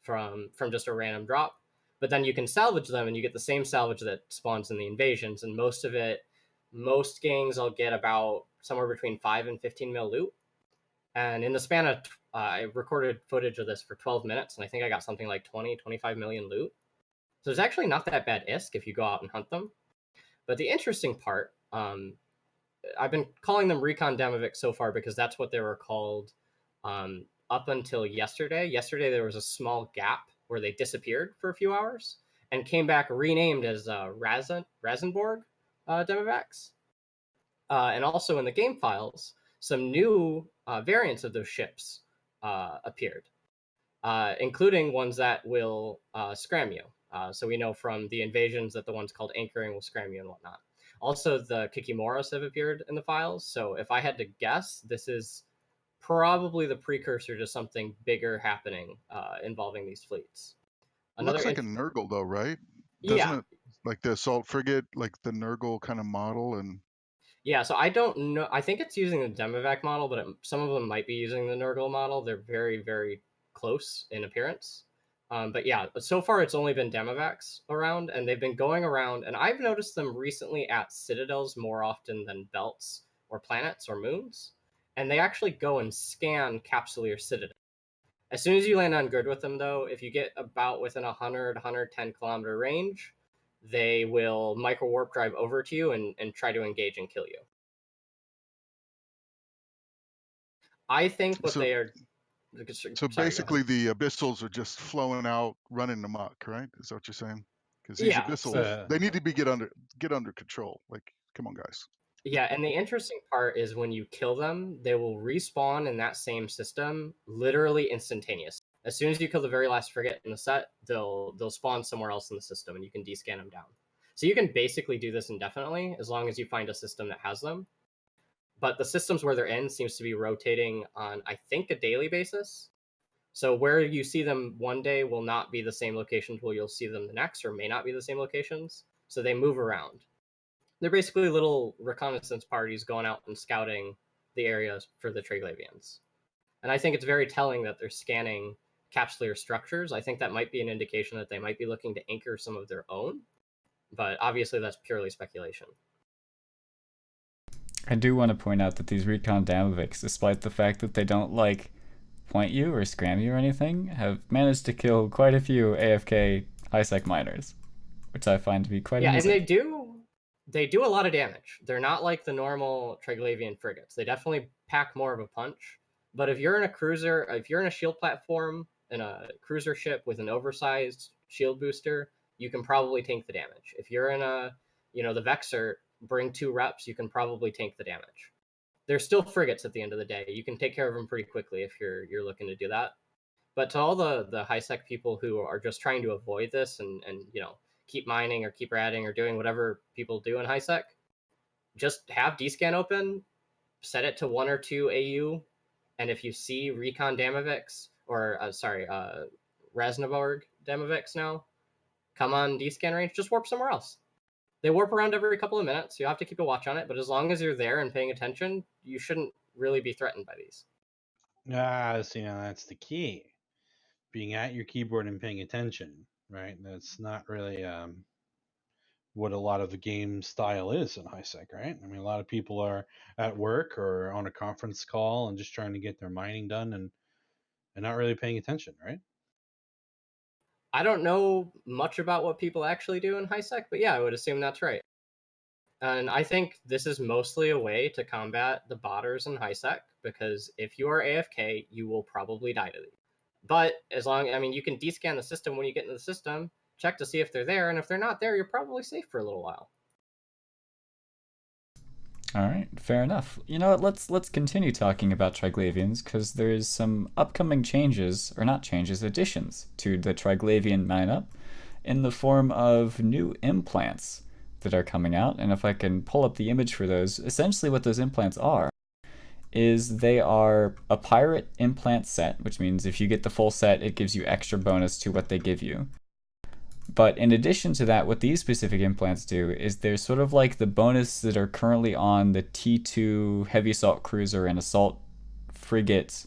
from just a random drop. But then you can salvage them, and you get the same salvage that spawns in the invasions. And most gangs will get about somewhere between 5 and 15 mil loot. And in the span of, I recorded footage of this for 12 minutes, and I think I got something like 20, 25 million loot. So it's actually not that bad ISK if you go out and hunt them. But the interesting part, I've been calling them Recon Damaviks so far because that's what they were called up until yesterday. Yesterday, there was a small gap where they disappeared for a few hours and came back renamed as Raznaborg Damaviks. And also in the game files, some new variants of those ships appeared, including ones that will scram you. So we know from the invasions that the ones called anchoring will scram you and whatnot. Also, the Kikimoros have appeared in the files. So if I had to guess, this is probably the precursor to something bigger happening involving these fleets. Looks like a Nurgle though, right? Doesn't it? Like the assault frigate, like the Nurgle kind of model, and yeah. So I don't know. I think it's using the Demovac model, but some of them might be using the Nurgle model. They're very, very close in appearance. But yeah, so far it's only been Demovacs around, and they've been going around, and I've noticed them recently at citadels more often than belts or planets or moons. And they actually go and scan Capsuleer Citadel. As soon as you land on grid with them, though, if you get about within 100, 110 kilometer range, they will micro warp drive over to you and try to engage and kill you. I think what they are. So basically, the abyssals are just flowing out, running amok, right? Is that what you're saying? Because these abyssals, they need to be get under control. Like, come on, guys. Yeah, and the interesting part is when you kill them, they will respawn in that same system literally instantaneous. As soon as you kill the very last frigate in the set, they'll spawn somewhere else in the system, and you can descan them down. So you can basically do this indefinitely as long as you find a system that has them. But the systems where they're in seems to be rotating on, I think, a daily basis. So where you see them one day will not be the same locations where you'll see them the next, or may not be the same locations. So they move around. They're basically little reconnaissance parties going out and scouting the areas for the Triglavians. And I think it's very telling that they're scanning Capsuleer structures. I think that might be an indication that they might be looking to anchor some of their own. But obviously that's purely speculation. I do want to point out that these Recon Damaviks, despite the fact that they don't like point you or scram you or anything, have managed to kill quite a few AFK high-sec miners, which I find to be quite amusing. And they do a lot of damage. They're not like the normal Triglavian frigates. They definitely pack more of a punch. But if you're in a cruiser, if you're in a shield platform, in a cruiser ship with an oversized shield booster, you can probably tank the damage. If you're in the Vexer, bring 2 reps, you can probably tank the damage. They're still frigates at the end of the day. You can take care of them pretty quickly if you're looking to do that. But to all the high-sec people who are just trying to avoid this and keep mining or keep ratting or doing whatever people do in high-sec, just have DScan open, set it to 1 or 2 AU, and if you see Recon Damaviks, or Raznaborg Damaviks now, come on DScan range, just warp somewhere else. They warp around every couple of minutes, so you have to keep a watch on it, but as long as you're there and paying attention, you shouldn't really be threatened by these. See, now that's the key. Being at your keyboard and paying attention, right? That's not really what a lot of the game style is in high-sec, right? I mean, a lot of people are at work or on a conference call and just trying to get their mining done and not really paying attention, right? I don't know much about what people actually do in high-sec, but yeah, I would assume that's right. And I think this is mostly a way to combat the botters in high-sec, because if you are AFK, you will probably die to these. But you can descan the system when you get into the system, check to see if they're there, and if they're not there, you're probably safe for a little while. All right, fair enough. You know what, let's continue talking about Triglavians, because there's some upcoming changes, or not changes, additions to the Triglavian lineup in the form of new implants that are coming out. And if I can pull up the image for those, essentially what those implants are is they are a pirate implant set, which means if you get the full set, it gives you extra bonus to what they give you. But in addition to that, what these specific implants do is they're sort of like the bonus that are currently on the T2 heavy assault cruiser and assault frigate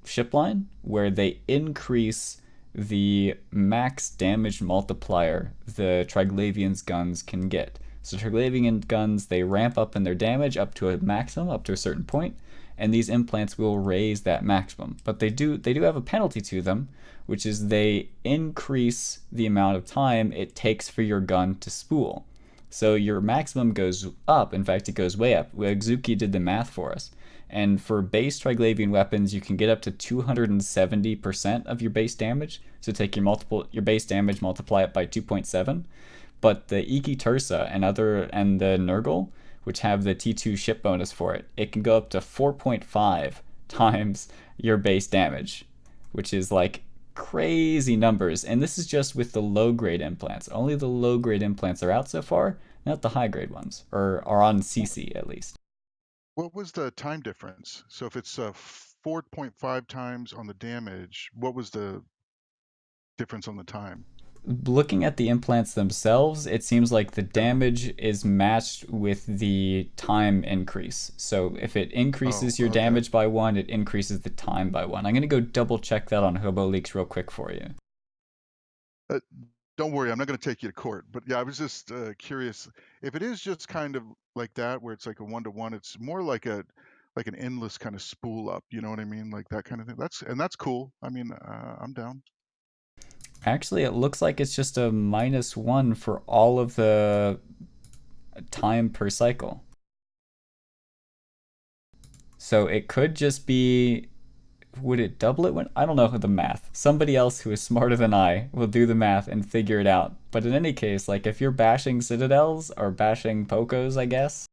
ship line, where they increase the max damage multiplier the Triglavian's guns can get. So Triglavian guns, they ramp up in their damage up to a maximum, up to a certain point, and these implants will raise that maximum. But they do have a penalty to them, which is they increase the amount of time it takes for your gun to spool. So your maximum goes up. In fact, it goes way up. Zuki did the math for us. And for base Triglavian weapons, you can get up to 270% of your base damage. So take your base damage, multiply it by 2.7. But the Iki Tursa and the Nurgle, which have the T2 ship bonus for it, it can go up to 4.5 times your base damage, which is like crazy numbers. And this is just with the low grade implants. Only the low grade implants are out so far, not the high grade ones, or are on CC at least. What was the time difference? So if it's 4.5 times on the damage, what was the difference on the time? Looking at the implants themselves, it seems like the damage is matched with the time increase. So if it increases your damage by 1, it increases the time by 1. I'm going to go double check that on Hobo Leaks real quick for you. Don't worry, I'm not going to take you to court. But yeah, I was just curious. If it is just kind of like that, where it's like a 1-to-1, it's more like an endless kind of spool up. You know what I mean? Like that kind of thing. That's cool. I mean, I'm down. Actually, it looks like it's just a -1 for all of the time per cycle. So it could just be, would it double it when, I don't know the math. Somebody else who is smarter than I will do the math and figure it out. But in any case, like if you're bashing citadels or bashing pocos, I guess,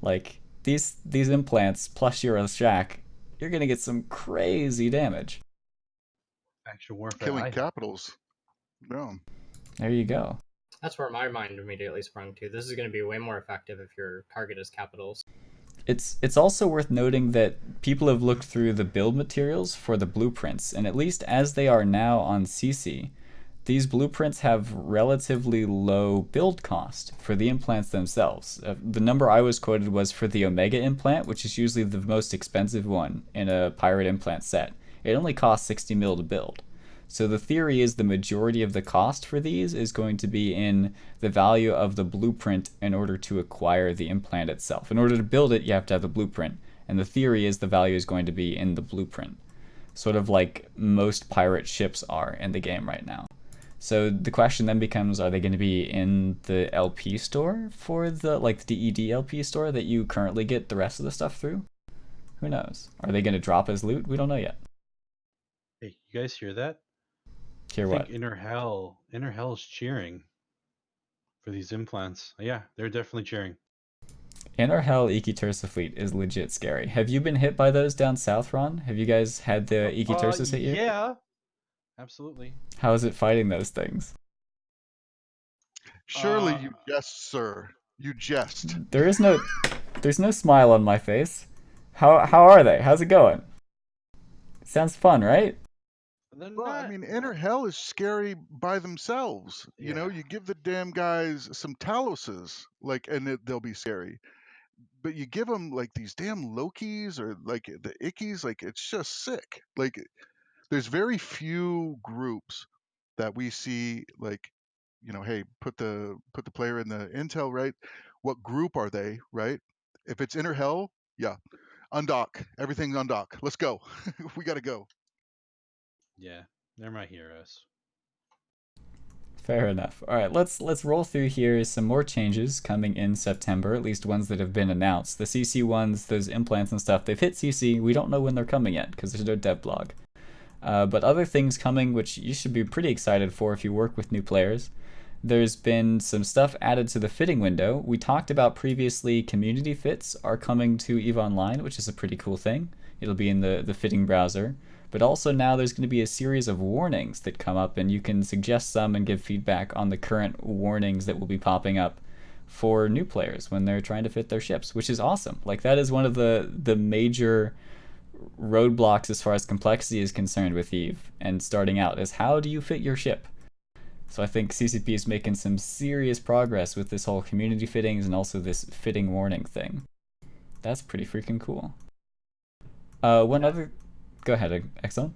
like these implants plus you're a shack, you're gonna get some crazy damage. Actual warfare. Killing capitals. No. There you go. That's where my mind immediately sprung to. This is going to be way more effective if your target is capitals. It's also worth noting that people have looked through the build materials for the blueprints, and at least as they are now on CC, these blueprints have relatively low build cost for the implants themselves. The number I was quoted was for the Omega implant, which is usually the most expensive one in a pirate implant set. It only costs 60 mil to build. So the theory is the majority of the cost for these is going to be in the value of the blueprint in order to acquire the implant itself. In order to build it, you have to have the blueprint. And the theory is the value is going to be in the blueprint. Sort of like most pirate ships are in the game right now. So the question then becomes, are they going to be in the LP store for the DED LP store that you currently get the rest of the stuff through? Who knows? Are they going to drop as loot? We don't know yet. Hey, you guys hear that? Hear what? Inner Hell's cheering for these implants. Yeah, they're definitely cheering. Inner Hell Iki Tursa fleet is legit scary. Have you been hit by those down south, Ron? Have you guys had the Iki Tursas hit you? Yeah, absolutely. How is it fighting those things? Surely you jest, sir. You jest. There's no smile on my face. How are they? How's it going? Sounds fun, right? Well, I mean, Inner Hell is scary by themselves. Yeah. You know, you give the damn guys some Taloses, and they'll be scary. But you give them like these damn Lokis or like the Ickies, like it's just sick. Like, there's very few groups that we see like, hey, put the player in the intel, right? What group are they, right? If it's Inner Hell, yeah, undock, everything's undock. Let's go. We gotta go. Yeah, they're my heroes. Fair enough. All right, let's roll through here some more changes coming in September, at least ones that have been announced. The CC ones, those implants and stuff, they've hit CC. We don't know when they're coming yet because there's no dev blog. But other things coming, which you should be pretty excited for if you work with new players. There's been some stuff added to the fitting window. We talked about previously community fits are coming to EVE Online, which is a pretty cool thing. It'll be in the fitting browser. But also now there's going to be a series of warnings that come up, and you can suggest some and give feedback on the current warnings that will be popping up for new players when they're trying to fit their ships, which is awesome. Like, that is one of the major roadblocks as far as complexity is concerned with EVE and starting out, is how do you fit your ship? So I think CCP is making some serious progress with this whole community fittings and also this fitting warning thing. That's pretty freaking cool. One other... Go ahead, Exxon.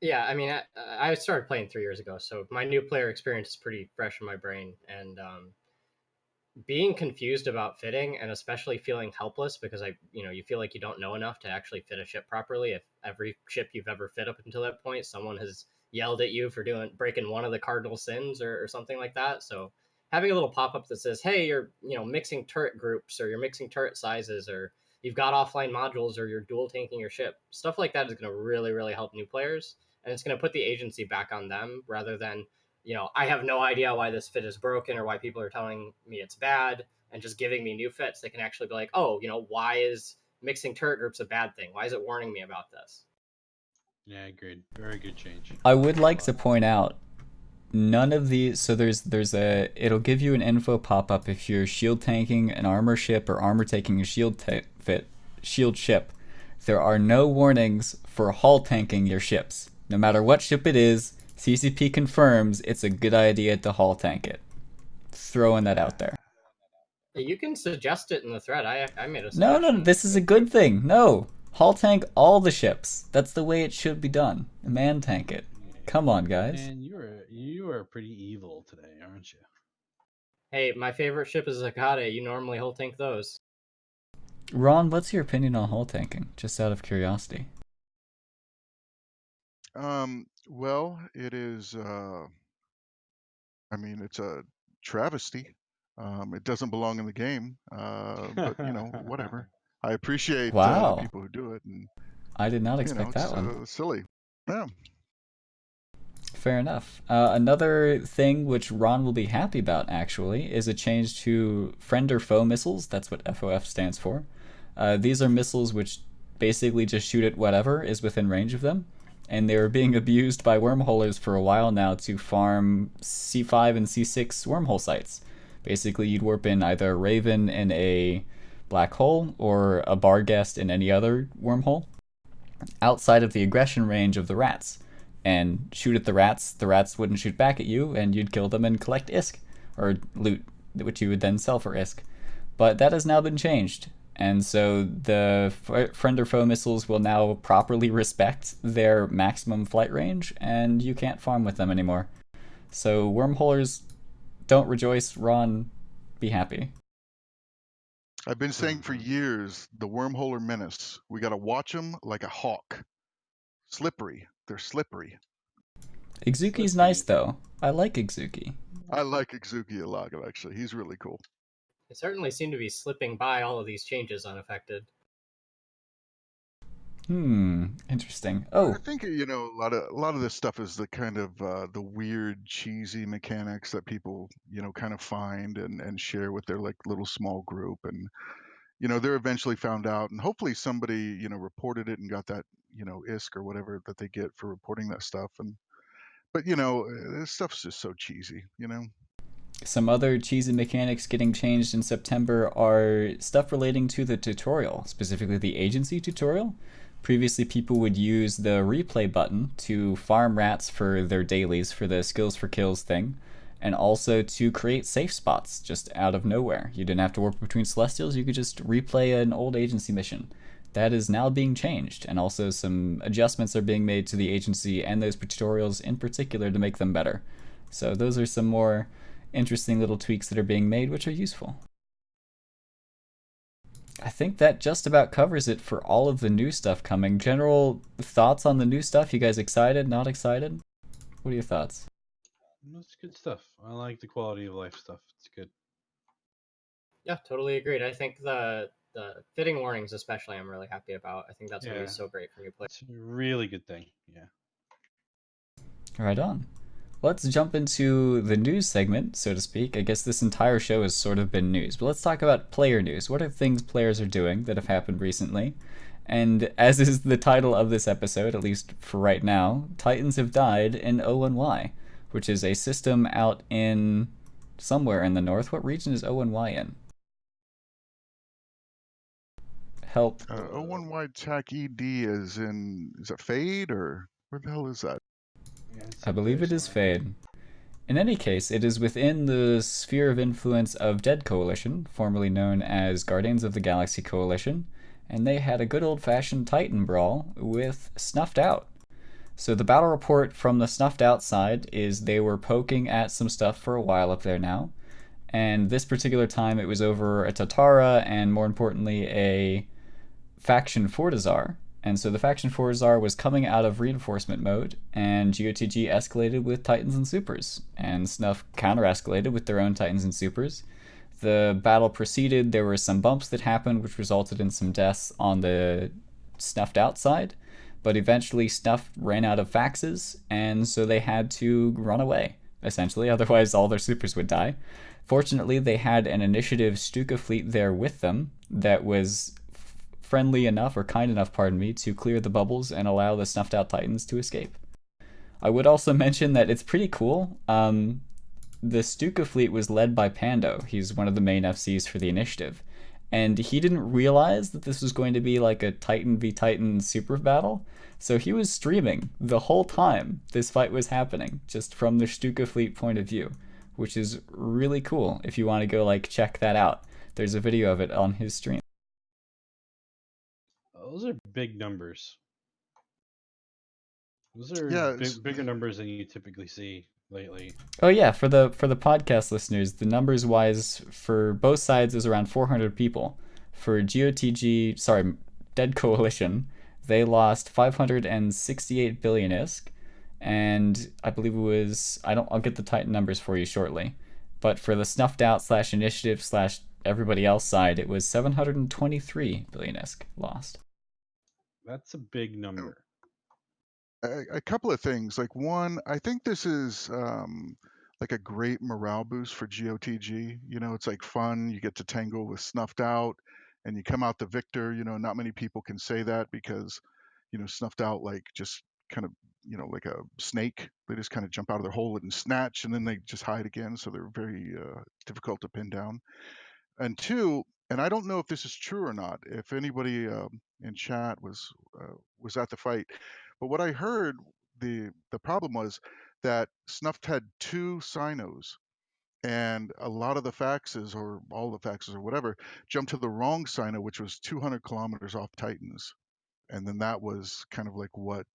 Yeah, I mean, I started playing 3 years ago, so my new player experience is pretty fresh in my brain, and being confused about fitting, and especially feeling helpless because you feel like you don't know enough to actually fit a ship properly. If every ship you've ever fit up until that point, someone has yelled at you for breaking one of the cardinal sins or something like that. So having a little pop-up that says, hey, you're mixing turret groups, or you're mixing turret sizes, or you've got offline modules, or you're dual tanking your ship, stuff like that is going to really, really help new players, and it's going to put the agency back on them rather than, I have no idea why this fit is broken or why people are telling me it's bad and just giving me new fits. They can actually be like, oh, why is mixing turret groups a bad thing? Why is it warning me about this? Yeah, agreed. Very good change. I would like to point out, none of these, so it'll give you an info pop-up if you're shield tanking an armor ship or armor taking a shield ship. There are no warnings for hull tanking your ships. No matter what ship it is, CCP confirms it's a good idea to hull tank it. Throwing that out there. You can suggest it in the thread. I made a No, suggestion. this is a good thing. No, hull tank all the ships. That's the way it should be done. Man tank it. Come on, guys. And you are pretty evil today, aren't you? Hey, my favorite ship is Zakate. You normally hull tank those. Ron, what's your opinion on hull tanking? Just out of curiosity. Well, it is. I mean, it's a travesty. It doesn't belong in the game, but whatever. I appreciate the Wow. people who do it, and I did not expect that it's one. silly. Yeah. Fair enough. Another thing which Ron will be happy about, actually, is a change to friend or foe missiles. That's what FOF stands for. These are missiles which basically just shoot at whatever is within range of them, and they were being abused by wormholers for a while now to farm C5 and C6 wormhole sites. Basically, you'd warp in either a Raven in a black hole or a Barghest in any other wormhole outside of the aggression range of the rats, and shoot at the rats. The rats wouldn't shoot back at you, and you'd kill them and collect ISK, or loot, which you would then sell for ISK. But that has now been changed, and so the friend or foe missiles will now properly respect their maximum flight range, and you can't farm with them anymore. So wormholers, don't rejoice. Ron, be happy. I've been saying for years, the wormholer menace. We got to watch them like a hawk. Slippery. They're slippery. Exuki's nice, though. I like Exuki. I like Exuki a lot, actually. He's really cool. They certainly seem to be slipping by all of these changes unaffected. Interesting. Oh, I think a lot of this stuff is the kind of the weird, cheesy mechanics that people kind of find and share with their like little small group, and they're eventually found out, and hopefully somebody reported it and got that ISK or whatever that they get for reporting that stuff, but this stuff's just so cheesy. Some other cheesy mechanics getting changed in September are stuff relating to the tutorial, specifically the agency tutorial. Previously, people would use the replay button to farm rats for their dailies for the skills for kills thing, and also to create safe spots just out of nowhere. You didn't have to warp between Celestials, you could just replay an old agency mission. That is now being changed, and also some adjustments are being made to the agency and those tutorials in particular to make them better. So those are some more interesting little tweaks that are being made, which are useful. I think that just about covers it for all of the new stuff coming. General thoughts on the new stuff? You guys excited? Not excited? What are your thoughts? That's good stuff. I like the quality of life stuff. It's good. Yeah, totally agreed. I think the fitting warnings especially I'm really happy about. I think that's going to be so great for new players. It's a really good thing. Yeah. Right on. Let's jump into the news segment, so to speak. I guess this entire show has sort of been news, but let's talk about player news. What are things players are doing that have happened recently? And as is the title of this episode, at least for right now, Titans have died in O1Y, which is a system out in somewhere in the north. What region is O1Y in? Help. O1Y-ED is it Fade, or where the hell is that? Yeah, it's I up believe there it is somewhere. Fade. In any case, it is within the sphere of influence of Dead Coalition, formerly known as Guardians of the Galaxy Coalition, and they had a good old-fashioned Titan Brawl with Snuffed Out. So the battle report from the Snuffed Out side is they were poking at some stuff for a while up there now, and this particular time it was over a Tatara and, more importantly, a faction Fortizar. And so the faction Fortizar was coming out of reinforcement mode, and GOTG escalated with Titans and Supers, and Snuff counter-escalated with their own Titans and Supers. The battle proceeded, there were some bumps that happened, which resulted in some deaths on the Snuffed Out side, but eventually Snuff ran out of faxes, and so they had to run away, essentially, otherwise all their Supers would die. Fortunately, they had an initiative Stuka fleet there with them that was friendly enough, or kind enough, pardon me, to clear the bubbles and allow the Snuffed Out Titans to escape. I would also mention that it's pretty cool. The Stuka fleet was led by Pando. He's one of the main FCs for the initiative. And he didn't realize that this was going to be like a Titan v Titan super battle. So he was streaming the whole time this fight was happening, just from the Stuka fleet point of view, which is really cool if you want to go like check that out. There's a video of it on his stream. Those are big numbers. Those are Yeah, bigger numbers than you typically see lately. Oh yeah, for the podcast listeners, the numbers wise for both sides is around 400 people. For Dead Coalition, they lost 568 billion ISK, and I believe it was I'll get the Titan numbers for you shortly. But for the Snuffed Out / initiative / everybody else side, it was 723 billion ISK lost. That's a big number. a couple of things. Like one, I think this is like a great morale boost for GOTG. It's like fun. You get to tangle with Snuffed Out, and you come out the victor. Not many people can say that because Snuffed Out like just kind of like a snake. They just kind of jump out of their hole and snatch, and then they just hide again. So they're very difficult to pin down. And two, and I don't know if this is true or not. If anybody in chat was at the fight, but what I heard, the problem was that Snuffed had two Sinos, and a lot of the faxes, or all the faxes or whatever, jumped to the wrong Sino, which was 200 kilometers off Titans, and then that was kind of like what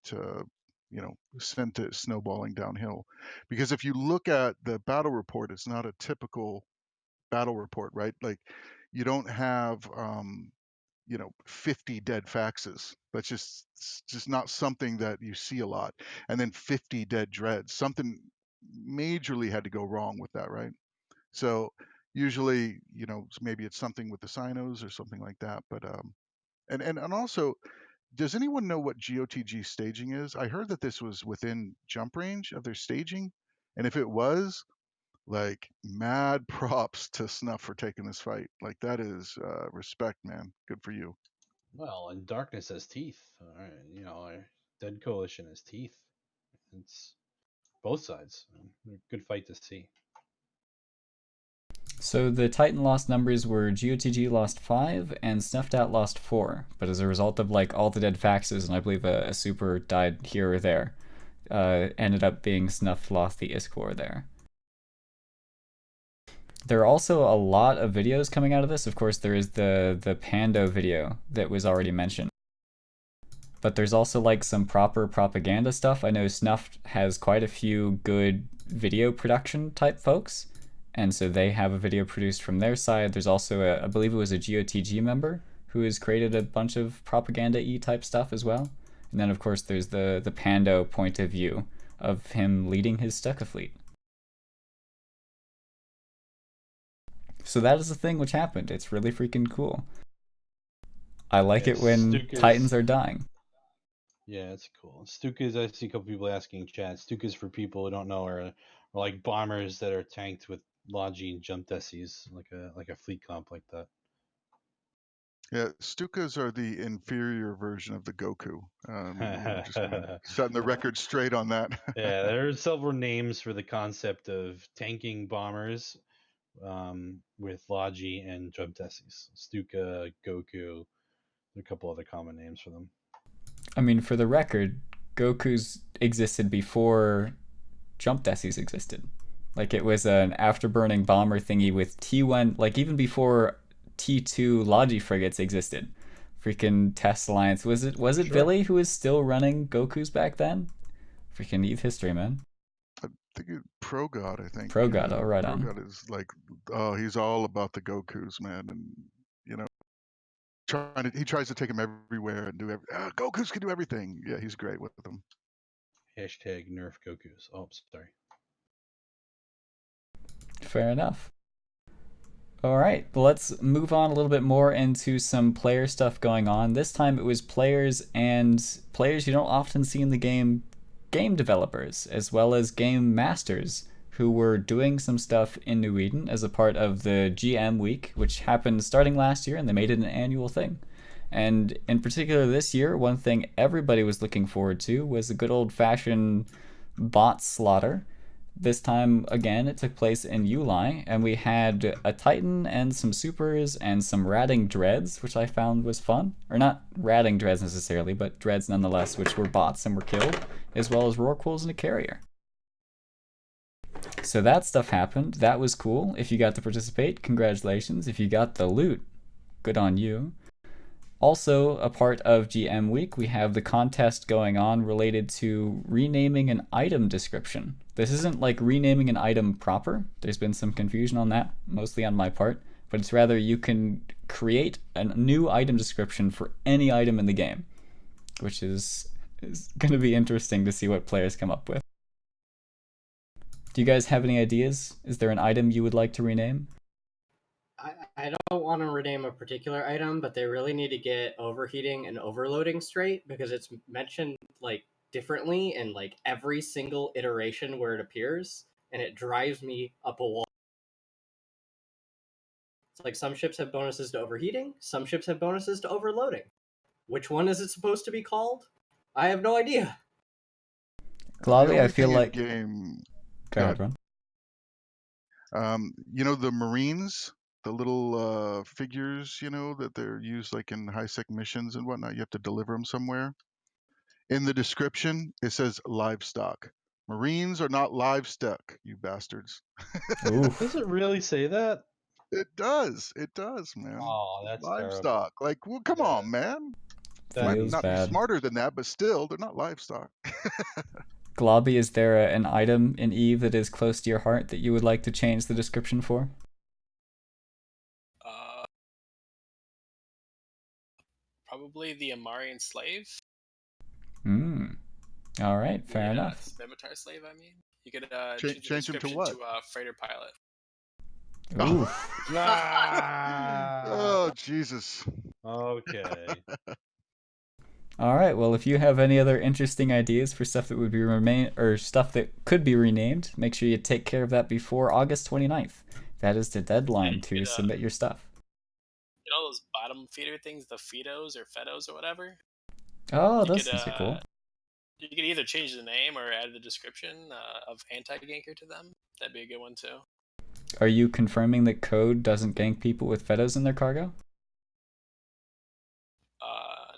sent it snowballing downhill. Because if you look at the battle report, it's not a typical battle report, right? Like you don't have 50 dead faxes. That's just not something that you see a lot. And then 50 dead dreads. Something majorly had to go wrong with that, right? So usually, maybe it's something with the Sinos or something like that. But and also, does anyone know what GOTG staging is? I heard that this was within jump range of their staging, and if it was, like, mad props to Snuff for taking this fight. Like, that is respect, man. Good for you. Well, and Darkness has teeth. Our Dead Coalition has teeth. It's both sides. Good fight to see. So the Titan lost numbers were GOTG lost 5 and Snuffed Out lost 4, but as a result of like all the dead faxes, and I believe a super died here or there, ended up being Snuff lost the ISK war there. There are also a lot of videos coming out of this. Of course, there is the Pando video that was already mentioned. But there's also like some proper propaganda stuff. I know Snuff has quite a few good video production type folks, and so they have a video produced from their side. There's also I believe it was a GOTG member who has created a bunch of propaganda-y type stuff as well. And then of course there's the Pando point of view of him leading his Stuka fleet. So that is the thing which happened. It's really freaking cool. I like it when Titans are dying. Yeah, it's cool. Stukas, I see a couple people asking in chat. Stukas, for people who don't know, are like bombers that are tanked with Logi and jump desis, like a fleet comp like that. Yeah, Stukas are the inferior version of the Goku. Just kind of setting the record straight on that. Yeah, there are several names for the concept of tanking bombers. with Logi and Jump Tessis. Stuka, Goku, there are a couple other common names for them. I mean, for the record, Goku's existed before Jump Tessis existed. Like, it was an afterburning bomber thingy with T1, like, even before T2 Logi frigates existed. Freaking Test Alliance. Was it Sure. Billy who was still running Goku's back then? Freaking ETH history, man. I think Pro God, I think. Pro God, oh, right Pro on. God is like, oh, he's all about the Gokus, man, and he tries to take him everywhere and do Gokus can do everything. Yeah, he's great with them. Hashtag nerf Gokus. Oh, sorry. Fair enough. All right, let's move on a little bit more into some player stuff going on. This time it was players you don't often see in the game developers, as well as game masters, who were doing some stuff in New Eden as a part of the GM week, which happened starting last year, and they made it an annual thing. And in particular this year, one thing everybody was looking forward to was a good old-fashioned bot slaughter. This time, again, it took place in Uli, and we had a Titan and some supers and some ratting dreads, which I found was fun. Or not ratting dreads necessarily, but dreads nonetheless, which were bots and were killed, as well as Rorquals and a carrier. So that stuff happened. That was cool. If you got to participate, congratulations. If you got the loot, good on you. Also, a part of GM Week, we have the contest going on related to renaming an item description. This isn't like renaming an item proper. There's been some confusion on that, mostly on my part, but it's rather you can create a new item description for any item in the game, which is going to be interesting to see what players come up with. Do you guys have any ideas? Is there an item you would like to rename? I don't want to rename a particular item, but they really need to get overheating and overloading straight, because it's mentioned like differently in like every single iteration where it appears, and it drives me up a wall. It's like some ships have bonuses to overheating, some ships have bonuses to overloading. Which one is it supposed to be called? I have no idea. Globby, I feel like... Game... Go ahead, Ron. The Marines, the little figures, that they're used like in high-sec missions and whatnot. You have to deliver them somewhere. In the description, it says livestock. Marines are not livestock, you bastards. Does it really say that? It does, man. Oh, that's livestock. terrible. Like, well, come on, man. That Might not bad. be smarter than that, but still, they're not livestock. Globby, is there an item in EVE that is close to your heart that you would like to change the description for? Probably the Amarian slave. All right, fair enough. Scimitar slave, I mean. You could change him to what? To freighter pilot. Ooh. Oh, Jesus. Okay. All right, well, if you have any other interesting ideas for stuff that would be stuff that could be renamed, make sure you take care of that before August 29th. That is the deadline to submit your stuff. You know those bottom feeder things, the Fidos or Fedos or whatever? Oh, those things are cool. You could either change the name or add the description of anti-ganker to them. That'd be a good one too. Are you confirming that Code doesn't gank people with Fedos in their cargo?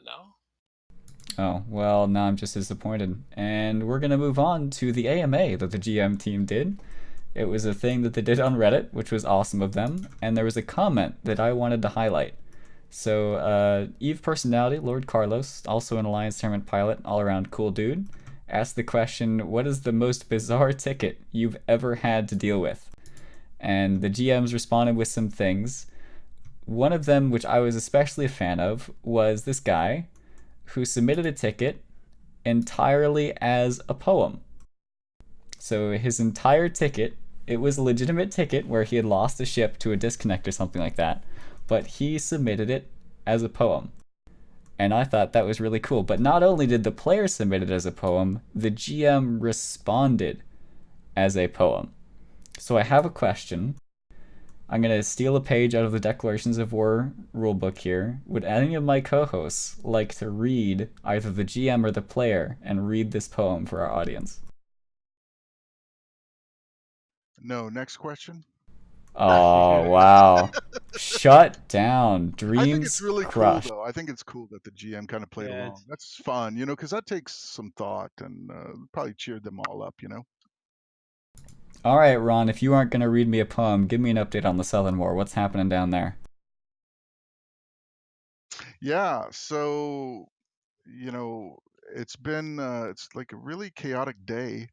No. Oh, well, now I'm just disappointed. And we're going to move on to the AMA that the GM team did. It was a thing that they did on Reddit, which was awesome of them, and there was a comment that I wanted to highlight. So, EVE personality, Lord Carlos, also an Alliance Tournament pilot, all-around cool dude, asked the question, what is the most bizarre ticket you've ever had to deal with? And the GMs responded with some things. One of them, which I was especially a fan of, was this guy who submitted a ticket entirely as a poem. So his entire ticket, it was a legitimate ticket where he had lost a ship to a disconnect or something like that, but he submitted it as a poem. And I thought that was really cool. But not only did the player submit it as a poem, the GM responded as a poem. So I have a question. I'm going to steal a page out of the Declarations of War rulebook here. Would any of my co-hosts like to read either the GM or the player and read this poem for our audience? No, next question. Oh, Yeah. wow. Shut down. I think it's Dreams really cool, crushed. though. I think it's cool that the GM kind of played Yeah, along. That's fun, because that takes some thought and probably cheered them all up. All right, Ron, if you aren't going to read me a poem, give me an update on the Southern War. What's happening down there? Yeah, so, it's like a really chaotic day,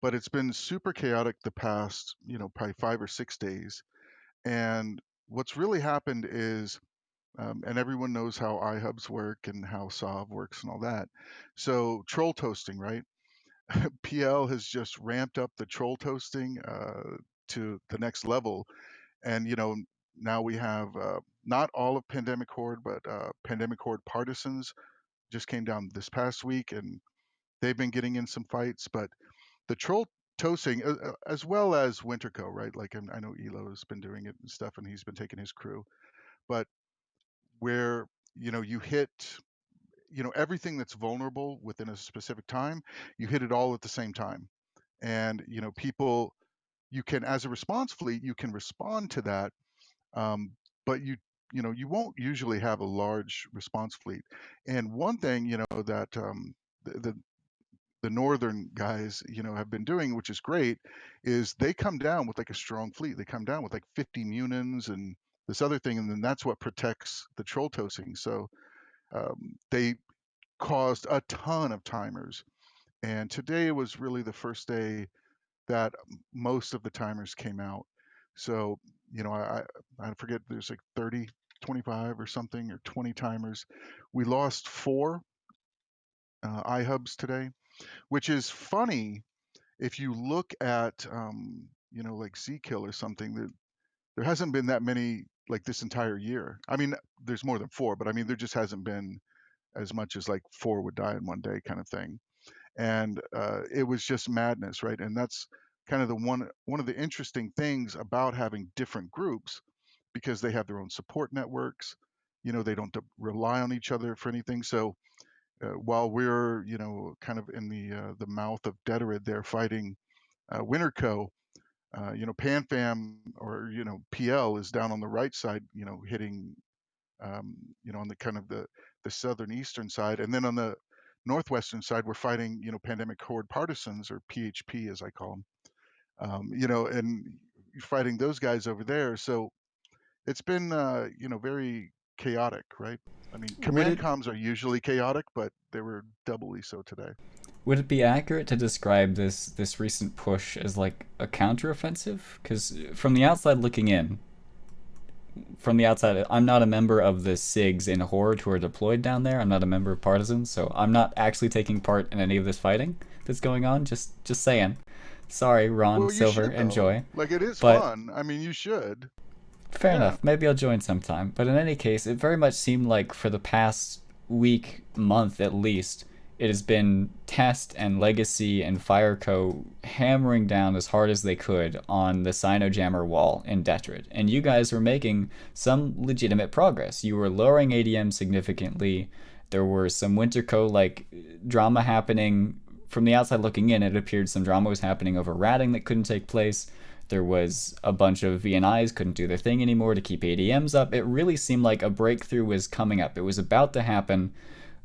but it's been super chaotic the past, probably 5 or 6 days. And what's really happened is, and everyone knows how iHubs work and how Sov works and all that. So troll toasting, right? PL has just ramped up the troll toasting to the next level, and now we have not all of Pandemic Horde, but Pandemic Horde partisans just came down this past week, and they've been getting in some fights. But the troll toasting, as well as Winterco, right? Like I know Elo's been doing it and stuff, and he's been taking his crew. But where you hit everything that's vulnerable within a specific time, you hit it all at the same time, and people, you can, as a response fleet, you can respond to that, um, but you won't usually have a large response fleet. And one thing that the northern guys have been doing, which is great, is they come down with like a strong fleet. They come down with like 50 munins and this other thing, and then that's what protects the troll toasting. So they caused a ton of timers, and today was really the first day that most of the timers came out. So, I forget, there's like 30, 25 or something, or 20 timers. We lost four iHubs today, which is funny if you look at, like Z-Kill or something. There hasn't been that many like this entire year. I mean, there's more than four, but I mean, there just hasn't been as much as like four would die in one day kind of thing. And it was just madness, right? And that's kind of the one of the interesting things about having different groups, because they have their own support networks. They don't rely on each other for anything. So while we're kind of in the mouth of Deterid there fighting Winterco, PanFam, or PL is down on the right side, hitting on the kind of the southern eastern side, and then on the northwestern side, we're fighting, Pandemic Horde partisans, or PHP as I call them, and you're fighting those guys over there. So it's been, very chaotic, right? I mean, Would command it comms are usually chaotic, but they were doubly so today. would it be accurate to describe this recent push as like a counteroffensive? Because from the outside, I'm not a member of the SIGs in Horde who are deployed down there. I'm not a member of Partisans, so I'm not actually taking part in any of this fighting that's going on. Just saying. Sorry, Ron, Well, you Silver, should and though. Joy. Like, it is But fun. I mean, you should. fair Yeah. enough. Maybe I'll join sometime. But in any case, it very much seemed like for the past week, month at least, it has been Test and Legacy and Fireco hammering down as hard as they could on the Sinojammer wall in Detrid. And you guys were making some legitimate progress. You were lowering ADM significantly. There were some Winterco like drama happening. From the outside looking in, it appeared some drama was happening over ratting that couldn't take place. There was a bunch of VNIs couldn't do their thing anymore to keep ADMs up. It really seemed like a breakthrough was coming up. It was about to happen.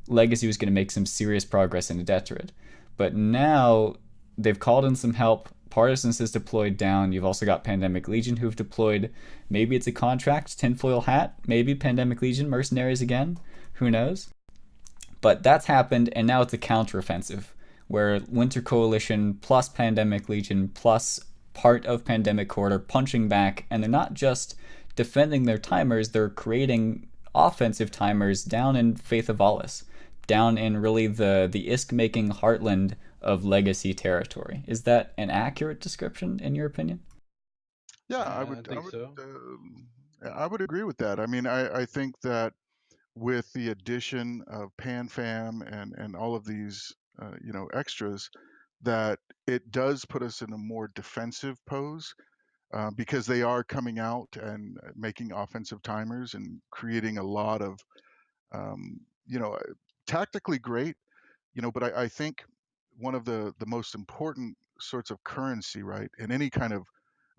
Legacy was going to make some serious progress into Detrid. But now they've called in some help. Partisans has deployed down. You've also got Pandemic Legion who've deployed. Maybe it's a contract, tinfoil hat. Maybe Pandemic Legion, mercenaries again. Who knows? But that's happened, and now it's a counteroffensive where Winter Coalition plus Pandemic Legion plus part of Pandemic Horde are punching back, and they're not just defending their timers, they're creating offensive timers down in Faith of Aulus, down in really the ISK-making heartland of Legacy territory. Is that an accurate description, in your opinion? Yeah, I yeah, I would, think so. I would agree with that. I mean, I think that with the addition of PanFam and all of these, extras, that it does put us in a more defensive pose, because they are coming out and making offensive timers and creating a lot of, um, you know, tactically great, but I think one of the most important sorts of currency, right, in any kind of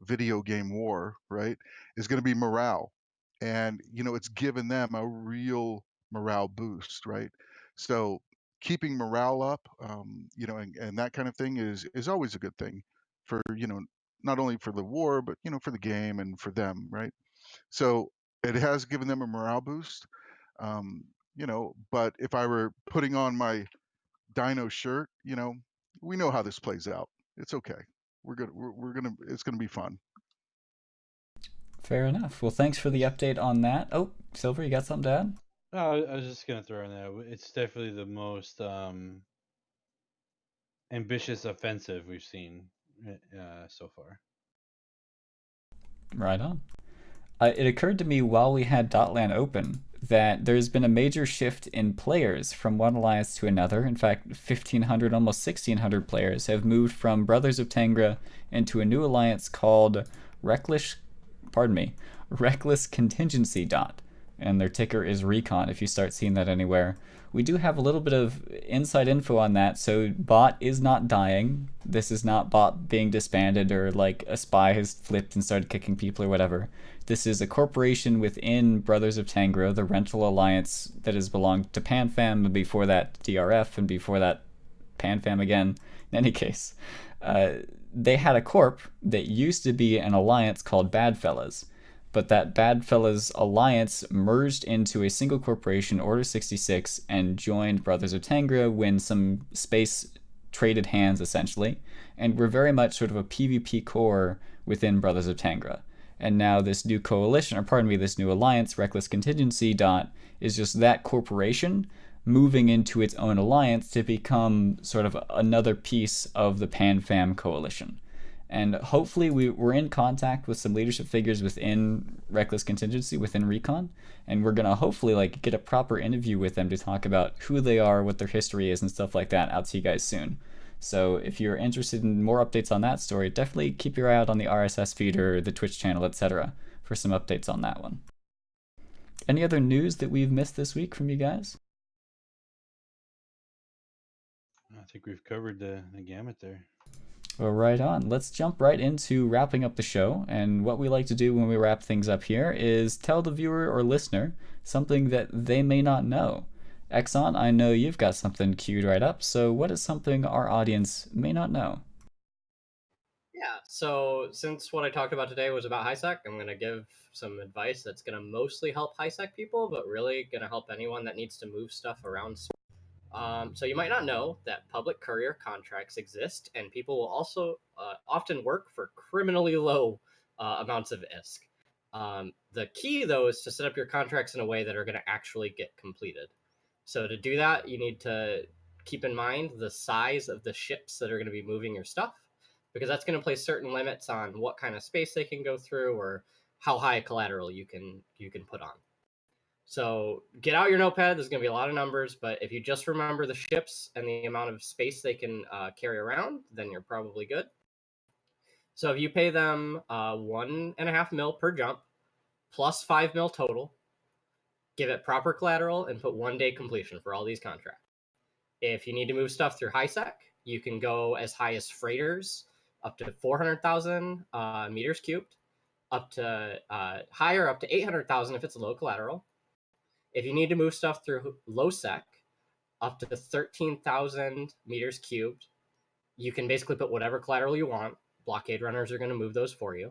video game war, right, is going to be morale. And, it's given them a real morale boost, right? So keeping morale up, and that kind of thing is always a good thing for, not only for the war, but, for the game and for them, right? So it has given them a morale boost. But if I were putting on my Dino shirt, we know how this plays out. It's okay. We're good. It's gonna be fun. Fair enough. Well, thanks for the update on that. Oh, Silver, you got something to add? No, I was just gonna throw in there. It's definitely the most ambitious offensive we've seen so far. Right on. It occurred to me while we had Dotlan open that there's been a major shift in players from one alliance to another. In fact, 1,500, almost 1,600 players have moved from Brothers of Tangra into a new alliance called Reckless, Reckless Contingency Dot. And their ticker is Recon if you start seeing that anywhere. We do have a little bit of inside info on that, so bot is not dying. This is not bot being disbanded or like a spy has flipped and started kicking people or whatever. This is a corporation within Brothers of Tangra, the rental alliance that has belonged to PanFam, and before that DRF, and before that PanFam again. In any case, they had a corp that used to be an alliance called Badfellas, but that Badfellas alliance merged into a single corporation, Order 66, and joined Brothers of Tangra when some space traded hands, essentially, and were very much sort of a PvP core within Brothers of Tangra. And now this new coalition, or pardon me, this new alliance, Reckless Contingency Dot, is just that corporation moving into its own alliance to become sort of another piece of the PanFam coalition. And hopefully we're in contact with some leadership figures within Reckless Contingency, within Recon, and we're going to hopefully like get a proper interview with them to talk about who they are, what their history is, and stuff like that out to you guys soon. So if you're interested in more updates on that story, definitely keep your eye out on the RSS feed or the Twitch channel, etc. for some updates on that one. Any other news that we've missed this week from you guys? I think we've covered the gamut there. Well, right on. Let's jump right into wrapping up the show. And what we like to do when we wrap things up here is tell the viewer or listener something that they may not know. Exon, I know you've got something queued right up, so what is something our audience may not know? Yeah, so since what I talked about today was about HiSec, I'm going to give some advice that's going to mostly help HiSec people, but really going to help anyone that needs to move stuff around. So you might not know that public courier contracts exist, and people will also often work for criminally low amounts of ISK. The key, though, is to set up your contracts in a way that are going to actually get completed. So to do that, you need to keep in mind the size of the ships that are going to be moving your stuff, because that's going to place certain limits on what kind of space they can go through or how high collateral you can put on. So get out your notepad. There's going to be a lot of numbers, but if you just remember the ships and the amount of space they can carry around, then you're probably good. So if you pay them 1.5 mil per jump, plus 5 mil total, give it proper collateral, and put 1 day completion for all these contracts. If you need to move stuff through HiSec, you can go as high as freighters, up to 400,000 meters cubed, up to higher, up to 800,000 if it's low collateral. If you need to move stuff through low sec, up to 13,000 meters cubed, you can basically put whatever collateral you want. Blockade runners are going to move those for you.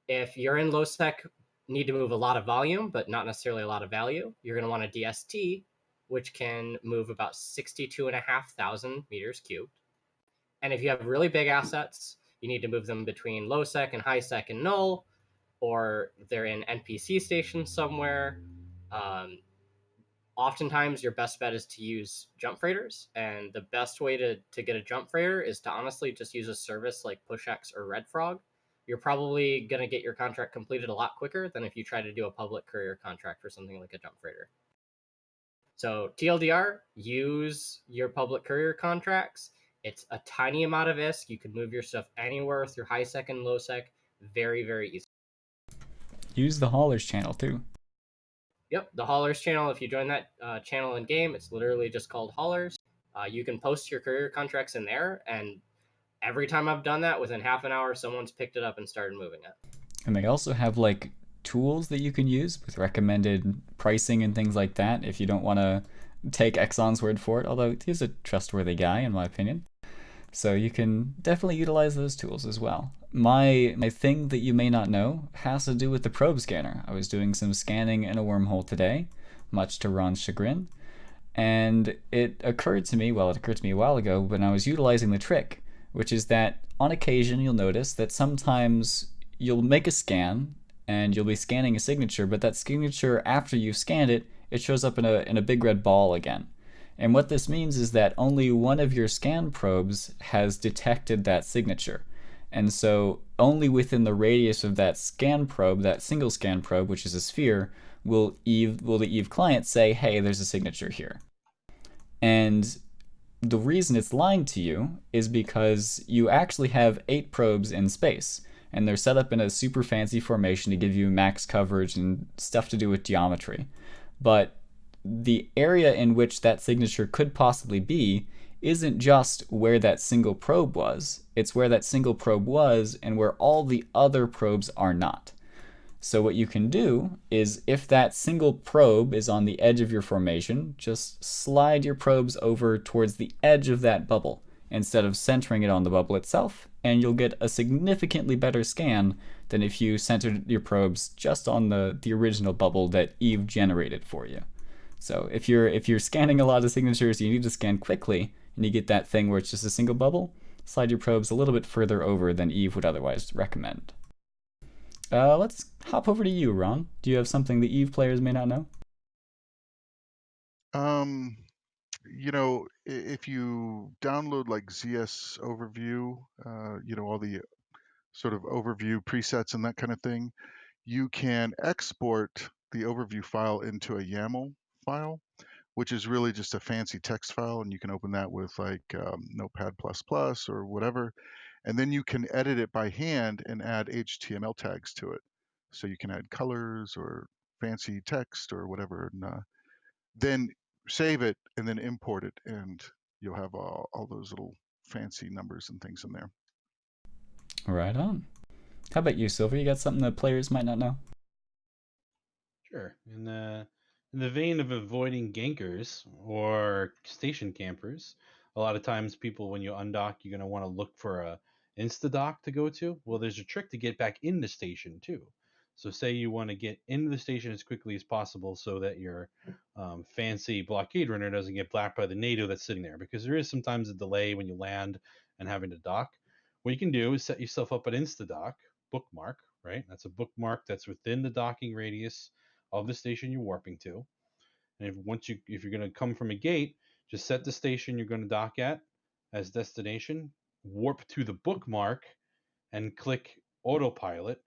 If you're in low sec, need to move a lot of volume, but not necessarily a lot of value, you're going to want a DST, which can move about 62,500 meters cubed. And if you have really big assets, you need to move them between low sec and high sec and null, or they're in NPC stations somewhere. Oftentimes your best bet is to use jump freighters, and the best way to get a jump freighter is to honestly just use a service like PushX or Red Frog. You're probably going to get your contract completed a lot quicker than if you try to do a public courier contract for something like a jump freighter. So TLDR, use your public courier contracts. It's a tiny amount of ISK. You can move your stuff anywhere through high sec and low sec very, very easily. Use the haulers channel too. Yep, the haulers channel. If you join that channel in game, it's literally just called haulers. You can post your courier contracts in there, and every time I've done that, within half an hour, someone's picked it up and started moving it. And they also have like tools that you can use with recommended pricing and things like that if you don't want to take Exxon's word for it, although he's a trustworthy guy in my opinion. So you can definitely utilize those tools as well. My thing that you may not know has to do with the probe scanner. I was doing some scanning in a wormhole today, much to Ron's chagrin, and it occurred to me, well, it occurred to me a while ago when I was utilizing the trick, which is that on occasion you'll notice that sometimes you'll make a scan and you'll be scanning a signature, but that signature, after you've scanned it, it shows up in a big red ball again. And what this means is that only one of your scan probes has detected that signature. And so only within the radius of that scan probe, that single scan probe, which is a sphere, will the Eve client say, hey, there's a signature here. And the reason it's lying to you is because you actually have 8 probes in space, and they're set up in a super fancy formation to give you max coverage and stuff to do with geometry. But the area in which that signature could possibly be isn't just where that single probe was, it's where that single probe was and where all the other probes are not. So what you can do is, if that single probe is on the edge of your formation, just slide your probes over towards the edge of that bubble instead of centering it on the bubble itself, and you'll get a significantly better scan than if you centered your probes just on the original bubble that Eve generated for you. So if you're scanning a lot of signatures, you need to scan quickly, and you get that thing where it's just a single bubble, slide your probes a little bit further over than Eve would otherwise recommend. Let's hop over to you, Ron. Do you have something the Eve players may not know? If you download like ZS Overview, all the sort of overview presets and that kind of thing, you can export the overview file into a YAML file, which is really just a fancy text file, and you can open that with like Notepad++ or whatever, and then you can edit it by hand and add HTML tags to it. So you can add colors or fancy text or whatever, and then save it and then import it, and you'll have all those little fancy numbers and things in there. Right on. How about you, Silver? You got something that players might not know? Sure. In the vein of avoiding gankers or station campers, a lot of times people, when you undock, you're going to want to look for a insta dock to go to. Well, there's a trick to get back in the station too. So say you want to get into the station as quickly as possible so that your fancy blockade runner doesn't get blacked by the NATO that's sitting there, because there is sometimes a delay when you land and having to dock. What you can do is set yourself up an insta dock bookmark, right? That's a bookmark that's within the docking radius of the station you're warping to. And if you're going to come from a gate, just set the station you're going to dock at as destination, warp to the bookmark, and click autopilot.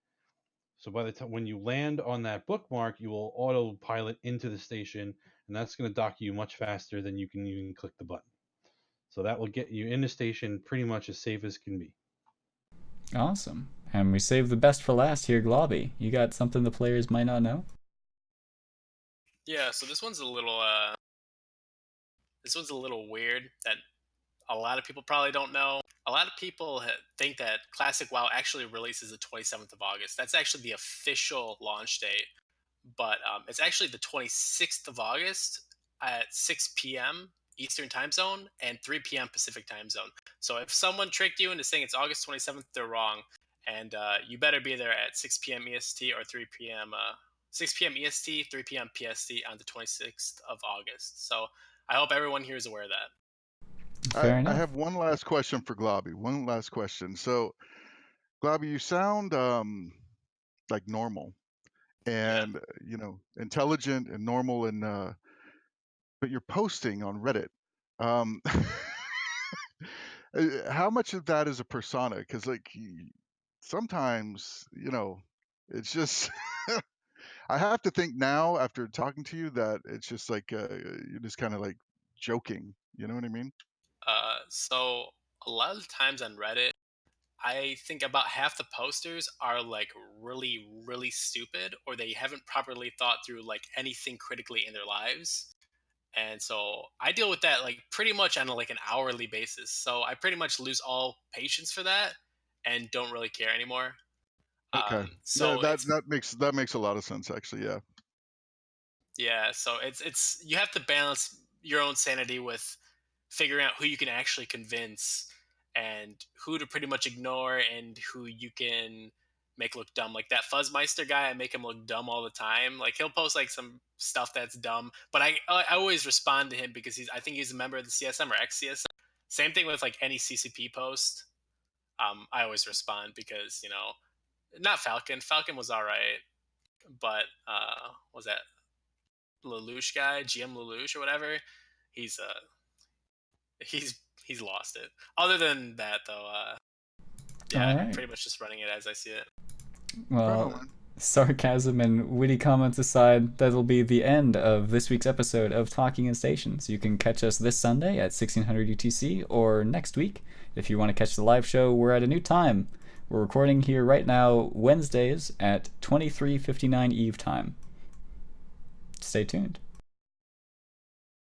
So by the time when you land on that bookmark, you will autopilot into the station, and that's going to dock you much faster than you can even click the button. So that will get you in the station pretty much as safe as can be. Awesome. And we saved the best for last here, Globby. You got something the players might not know? Yeah, so this one's a little weird that a lot of people probably don't know. A lot of people think that Classic WoW actually releases the 27th of August. That's actually the official launch date, but it's actually the 26th of August at 6 p.m. Eastern Time Zone and 3 p.m. Pacific Time Zone. So if someone tricked you into saying it's August 27th, they're wrong, and you better be there at 6 p.m. EST or 3 p.m. 6 p.m. EST, 3 p.m. PST on the 26th of August. So I hope everyone here is aware of that. Fair I enough. have one last question for Globby. One last question. So, Globby, you sound like normal and intelligent and normal, and but you're posting on Reddit. Um, how much of that is a persona? Because like sometimes, it's just I have to think now after talking to you that it's just like you're just kind of like joking. You know what I mean? So a lot of the times on Reddit, I think about half the posters are like really, really stupid, or they haven't properly thought through like anything critically in their lives. And so I deal with that like pretty much on like an hourly basis. So I pretty much lose all patience for that and don't really care anymore. Okay. Yeah, So that it's that makes a lot of sense actually. Yeah. yeah, so it's you have to balance your own sanity with figuring out who you can actually convince and who to pretty much ignore and who you can make look dumb. Like that Fuzzmeister guy, I make him look dumb all the time. Like he'll post like some stuff that's dumb, but I always respond to him because I think he's a member of the CSM or ex CSM. Same thing with like any CCP post. I always respond because not Falcon. Falcon was all right, but was that Lelouch guy, GM Lelouch or whatever? He's he's he's lost it. Other than that, though, All yeah, right. pretty much just running it as I see it. Right on, Well, man. sarcasm and witty comments aside, that'll be the end of this week's episode of Talking in Stations. You can catch us this Sunday at 1600 UTC or next week. If you want to catch the live show, we're at a new time. We're recording here right now Wednesdays at 23:59 Eve time. Stay tuned.